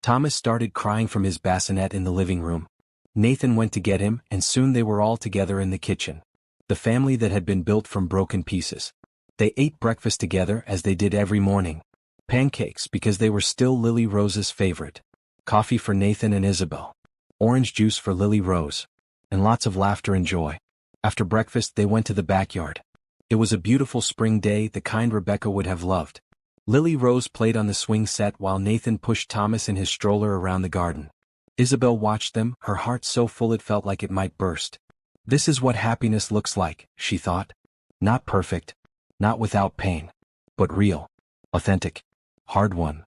[SPEAKER 1] Thomas started crying from his bassinet in the living room. Nathan went to get him, and soon they were all together in the kitchen. The family that had been built from broken pieces. They ate breakfast together as they did every morning. Pancakes because they were still Lily Rose's favorite. Coffee for Nathan and Isabelle. Orange juice for Lily Rose. And lots of laughter and joy. After breakfast they went to the backyard. It was a beautiful spring day, the kind Rebecca would have loved. Lily Rose played on the swing set while Nathan pushed Thomas in his stroller around the garden. Isabelle watched them, her heart so full it felt like it might burst. This is what happiness looks like, she thought. Not perfect. Not without pain. But real. Authentic. Hard-won.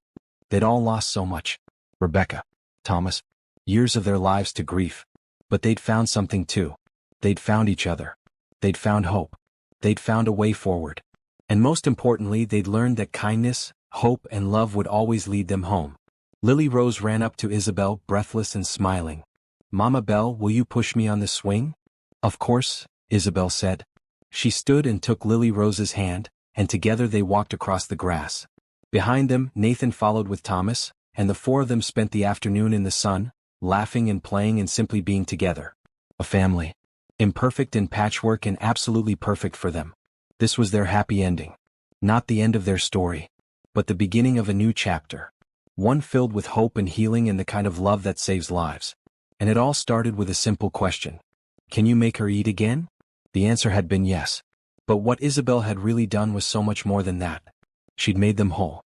[SPEAKER 1] They'd all lost so much. Rebecca. Thomas. Years of their lives to grief. But they'd found something too. They'd found each other. They'd found hope. They'd found a way forward. And most importantly, they'd learned that kindness, hope, and love would always lead them home. Lily Rose ran up to Isabelle, breathless and smiling. "Mama Belle, will you push me on the swing?" "Of course," Isabelle said. She stood and took Lily Rose's hand, and together they walked across the grass. Behind them, Nathan followed with Thomas, and the four of them spent the afternoon in the sun, laughing and playing and simply being together. A family. Imperfect in patchwork and absolutely perfect for them. This was their happy ending. Not the end of their story, but the beginning of a new chapter. One filled with hope and healing and the kind of love that saves lives. And it all started with a simple question. Can you make her eat again? The answer had been yes. But what Isabelle had really done was so much more than that. She'd made them whole.